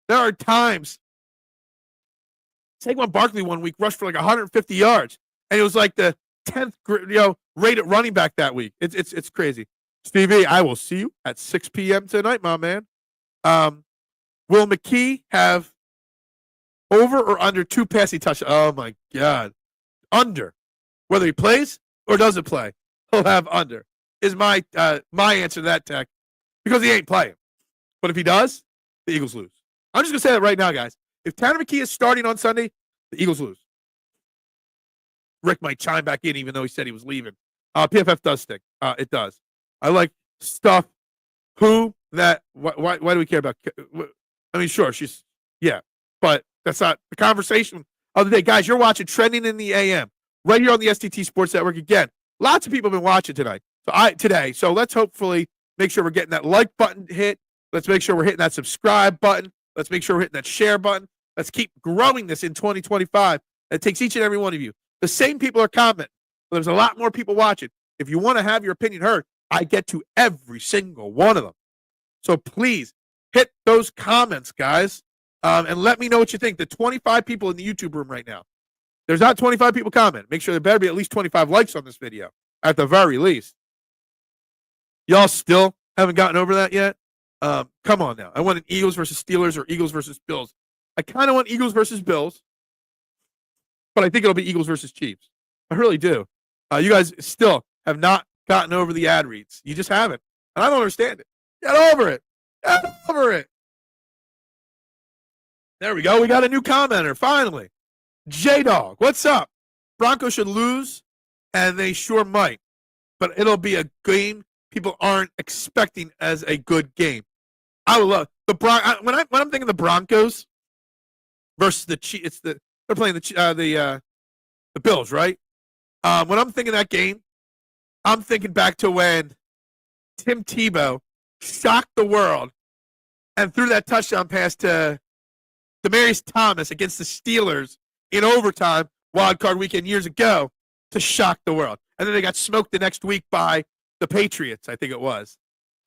There are times. Saquon Barkley one week rushed for like 150 yards, and it was like the 10th rated running back that week. It's crazy. Stevie, I will see you at 6 p.m. tonight, my man. Will McKee have over or under 2 passing touchdowns? Oh, my God. Under. Whether he plays or doesn't play, he'll have under, is my answer to that, Tech, because he ain't playing. But if he does, the Eagles lose. I'm just going to say that right now, guys. If Tanner McKee is starting on Sunday, the Eagles lose. Rick might chime back in even though he said he was leaving. PFF does stick. It does. I like stuff. Who that? Why do we care about? I mean, sure, but that's not the conversation of the day. Guys, you're watching Trending in the AM right here on the STT Sports Network. Again, lots of people have been watching tonight. So let's hopefully make sure we're getting that like button hit. Let's make sure we're hitting that subscribe button. Let's make sure we're hitting that share button. Let's keep growing this in 2025. It takes each and every one of you. The same people are commenting. There's a lot more people watching. If you want to have your opinion heard, I get to every single one of them. So please hit those comments, guys, and let me know what you think. The 25 people in the YouTube room right now. There's not 25 people commenting. Make sure there better be at least 25 likes on this video, at the very least. Y'all still haven't gotten over that yet? Come on now. I want an Eagles versus Steelers or Eagles versus Bills. I kind of want Eagles versus Bills, but I think it'll be Eagles versus Chiefs. I really do. You guys still have not gotten over the ad reads. You just haven't. And I don't understand it. Get over it. Get over it. There we go. We got a new commenter, finally. J-Dog, what's up? Broncos should lose, and they sure might. But it'll be a game people aren't expecting as a good game. I would love the when I'm thinking the Broncos versus the Chiefs, they're playing the Bills, right? When I'm thinking that game, I'm thinking back to when Tim Tebow shocked the world and threw that touchdown pass to Demaryius Thomas against the Steelers in overtime, wild card weekend years ago, to shock the world. And then they got smoked the next week by the Patriots, I think it was.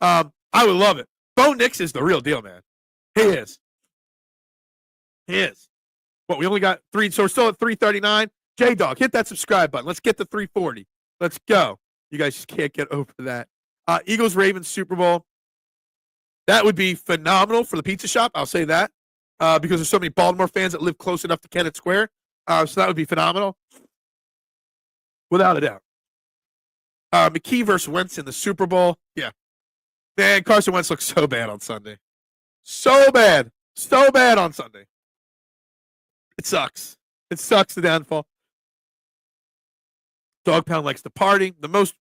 I would love it. Bo Nix is the real deal, man. He is. What, we only got 3, so we're still at 339. J-Dog, hit that subscribe button. Let's get to 340. Let's go. You guys just can't get over that. Eagles-Ravens Super Bowl. That would be phenomenal for the pizza shop. I'll say that. Because there's so many Baltimore fans that live close enough to Kennett Square. So that would be phenomenal. Without a doubt. McKee versus Wentz in the Super Bowl. Yeah. Man, Carson Wentz looked so bad on Sunday. So bad. So bad on Sunday. It sucks. It sucks, the downfall. Dog Pound likes to party. The most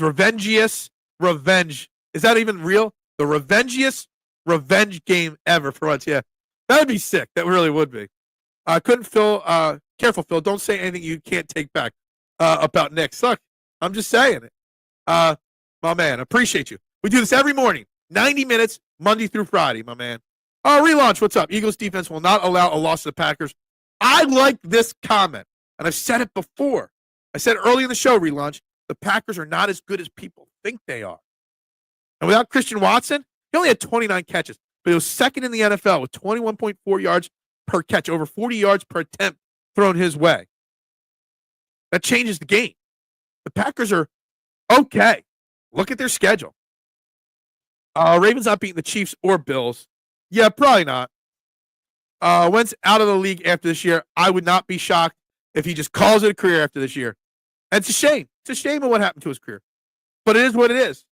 revengeous revenge. Is that even real? The revengeous revenge game ever for once. Yeah. That would be sick. That really would be. Couldn't Phil, careful, Phil. Don't say anything you can't take back about Nick. Suck. I'm just saying it. My man, appreciate you. We do this every morning, 90 minutes, Monday through Friday, my man. Relaunch, what's up? Eagles defense will not allow a loss to the Packers. I like this comment, and I've said it before. I said early in the show, Relaunch, the Packers are not as good as people think they are. And without Christian Watson, he only had 29 catches, but he was second in the NFL with 21.4 yards per catch, over 40 yards per attempt thrown his way. That changes the game. The Packers are okay. Look at their schedule. Ravens not beating the Chiefs or Bills. Yeah, probably not. Wentz out of the league after this year. I would not be shocked if he just calls it a career after this year. And it's a shame. It's a shame of what happened to his career. But it is what it is.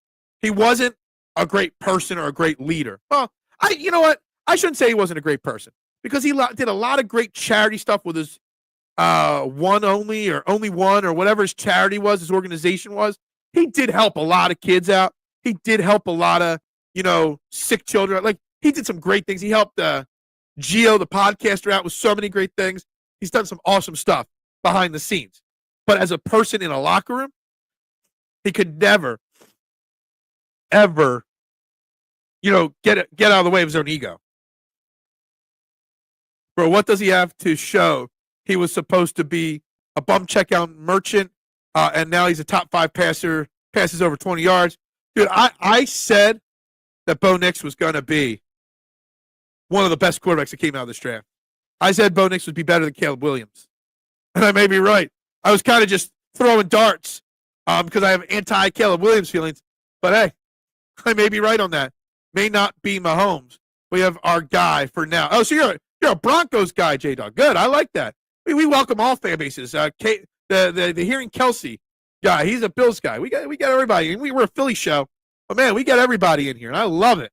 He wasn't a great person or a great leader. Well, you know what? I shouldn't say he wasn't a great person because he did a lot of great charity stuff with his one only or only one or whatever his charity was, his organization was. He did help a lot of kids out. He did help a lot of, sick children. Like, he did some great things. He helped Gio, the podcaster, out with so many great things. He's done some awesome stuff behind the scenes. But as a person in a locker room, he could never, ever, get out of the way of his own ego. Bro, what does he have to show? He was supposed to be a bum checkout merchant, and now he's a top 5 passer, passes over 20 yards. Dude, I said that Bo Nix was going to be one of the best quarterbacks that came out of this draft. I said Bo Nix would be better than Caleb Williams. And I may be right. I was kind of just throwing darts because I have anti-Caleb Williams feelings. But, hey, I may be right on that. May not be Mahomes. We have our guy for now. Oh, so you're a Broncos guy, J-Dog. Good. I like that. We welcome all fan bases. The Hearing Kelsey guy, he's a Bills guy. We got everybody. We're a Philly show. But, man, we got everybody in here, and I love it.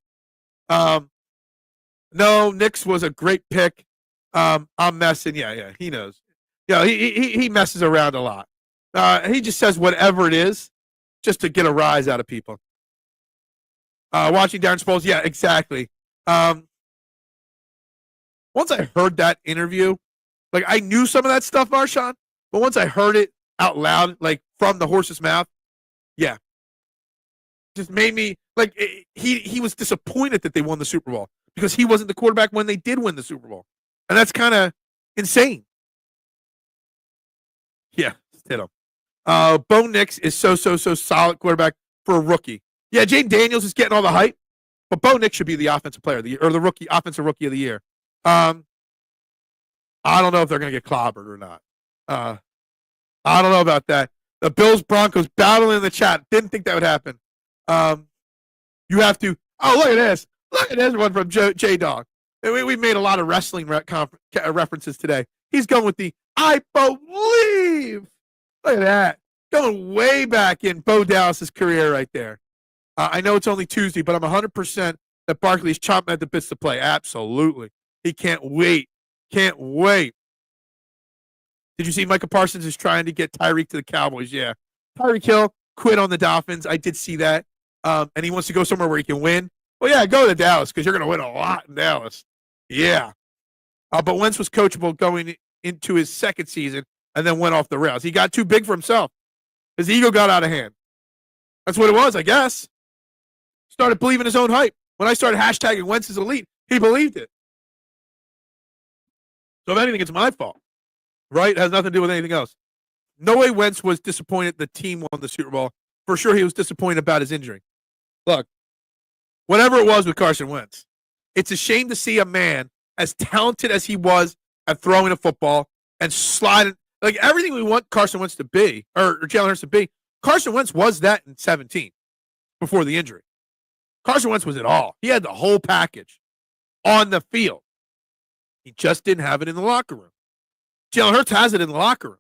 No, Nix was a great pick. I'm messing. Yeah, he knows. He messes around a lot. He just says whatever it is just to get a rise out of people. Watching Darren Sproles, yeah, exactly. Once I heard that interview, like, I knew some of that stuff, Marshawn, but once I heard it out loud, like, from the horse's mouth, yeah. Just made me, like, he was disappointed that they won the Super Bowl because he wasn't the quarterback when they did win the Super Bowl. And that's kind of insane. Yeah, hit him. Bo Nix is so solid quarterback for a rookie. Yeah, Jaden Daniels is getting all the hype, but Bo Nix should be the offensive player of the year, or the offensive rookie of the year. I don't know if they're going to get clobbered or not. I don't know about that. The Bills-Broncos battling in the chat. Didn't think that would happen. You have to. Oh, look at this. Look at this one from J-Dog. We made a lot of wrestling references today. He's going with the I believe. Look at that. Going way back in Bo Dallas's career right there. I know it's only Tuesday, but I'm 100% that Barkley's chomping at the bits to play. Absolutely. He can't wait. Can't wait. Did you see Micah Parsons is trying to get Tyreek to the Cowboys? Yeah. Tyreek Hill quit on the Dolphins. I did see that. And he wants to go somewhere where he can win. Well, yeah, go to Dallas because you're going to win a lot in Dallas. Yeah. But Wentz was coachable going into his second season and then went off the rails. He got too big for himself. His ego got out of hand. That's what it was, I guess. Started believing his own hype. When I started hashtagging Wentz is elite, he believed it. So if anything, it's my fault. Right? It has nothing to do with anything else. No way Wentz was disappointed the team won the Super Bowl. For sure he was disappointed about his injury. Look, whatever it was with Carson Wentz, it's a shame to see a man as talented as he was at throwing a football and sliding, like everything we want Carson Wentz to be, or Jalen Hurts to be, Carson Wentz was that in 17 before the injury. Carson Wentz was it all. He had the whole package on the field. He just didn't have it in the locker room. Jalen Hurts has it in the locker room.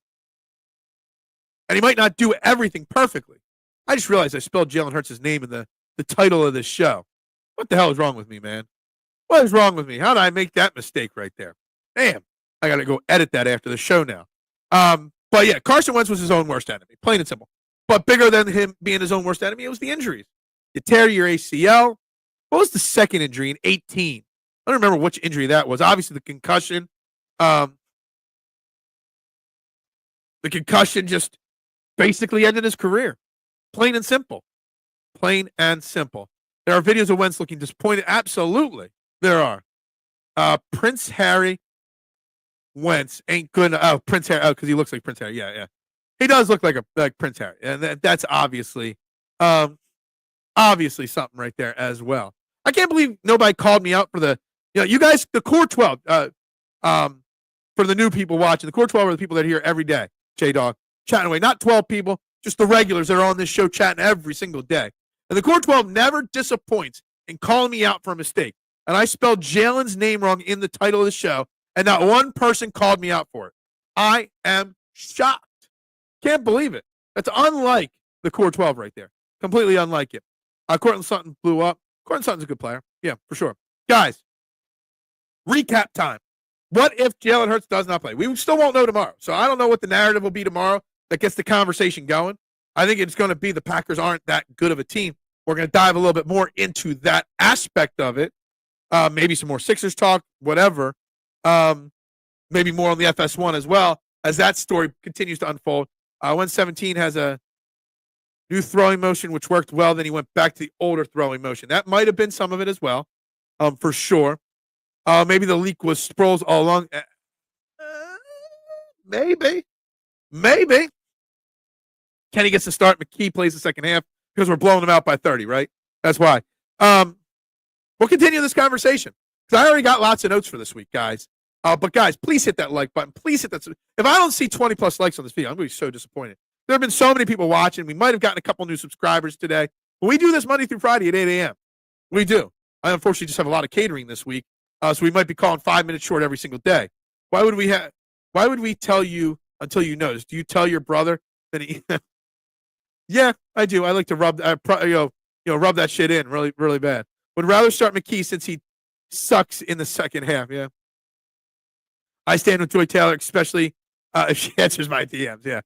And he might not do everything perfectly, I just realized I spelled Jalen Hurts' name in the title of this show. What the hell is wrong with me, man? What is wrong with me? How did I make that mistake right there? Damn. I got to go edit that after the show now. But yeah, Carson Wentz was his own worst enemy, plain and simple. But bigger than him being his own worst enemy, it was the injuries. You tear your ACL. What was the second injury in 18? I don't remember which injury that was. Obviously, the concussion. The concussion just basically ended his career. Plain and simple. Plain and simple. There are videos of Wentz looking disappointed. Absolutely, there are. Prince Harry Wentz ain't good. Prince Harry. Because he looks like Prince Harry. Yeah. He does look like Prince Harry, and that's obviously something right there as well. I can't believe nobody called me out for you guys, the Core 12. For the new people watching, the Core 12 are the people that are here every day. J-Dog chatting away, not 12 people, just the regulars that are on this show chatting every single day. And the Core 12 never disappoints in calling me out for a mistake. And I spelled Jalen's name wrong in the title of the show, and not one person called me out for it. I am shocked. Can't believe it. That's unlike the Core 12 right there. Completely unlike it. Courtland Sutton blew up. Courtland Sutton's a good player. Yeah, for sure. Guys, recap time. What if Jalen Hurts does not play? We still won't know tomorrow. So I don't know what the narrative will be tomorrow that gets the conversation going. I think it's going to be the Packers aren't that good of a team. We're going to dive a little bit more into that aspect of it. Maybe some more Sixers talk, whatever. Maybe more on the FS1 as well as that story continues to unfold. 117 has a new throwing motion, which worked well. Then he went back to the older throwing motion. That might have been some of it as well, for sure. Maybe the leak was Sproles all along. Maybe. Kenny gets to start. McKee plays the second half because we're blowing them out by 30, right? That's why. We'll continue this conversation because I already got lots of notes for this week, guys. But guys, please hit that like button. Please hit that. If I don't see 20 plus likes on this video, I'm going to be so disappointed. There have been so many people watching. We might have gotten a couple new subscribers today. But we do this Monday through Friday at 8 a.m. We do. I unfortunately just have a lot of catering this week. So we might be calling 5 minutes short every single day. Why would we tell you until you notice? Do you tell your brother that he? Yeah, I do. I like to rub that shit in really, really bad. Would rather start McKee since he sucks in the second half. Yeah, I stand with Joy Taylor, especially if she answers my DMs. Yeah.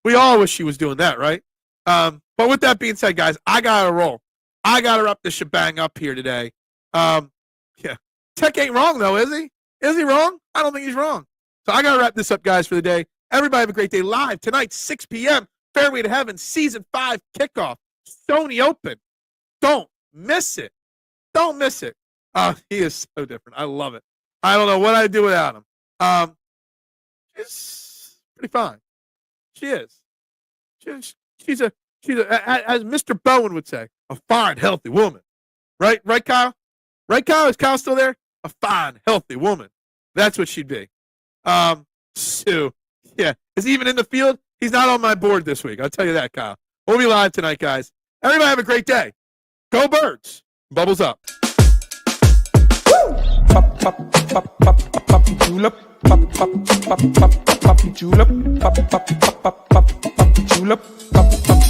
We all wish she was doing that, right? But with that being said, guys, I gotta roll. I gotta wrap this shebang up here today. Yeah. Tech ain't wrong, though, is he? Is he wrong? I don't think he's wrong. So I got to wrap this up, guys, for the day. Everybody have a great day. Live tonight, 6 p.m., Fairway to Heaven, Season 5 kickoff, Sony Open. Don't miss it. Don't miss it. He is so different. I love it. I don't know what I'd do without him. She's pretty fine. She is. She's a, as Mr. Bowen would say, a fine, healthy woman. Right, Kyle? Right, Kyle? Is Kyle still there? A fine, healthy woman. That's what she'd be. Sue. Yeah. Is he even in the field? He's not on my board this week. I'll tell you that, Kyle. We'll be live tonight, guys. Everybody have a great day. Go Birds. Bubbles up. Pop, pop, pop, pop, pop, julep. Pop, pop, pop, pop, pop, julep. Pop, pop, pop, pop, pop, julep. Pop, pop.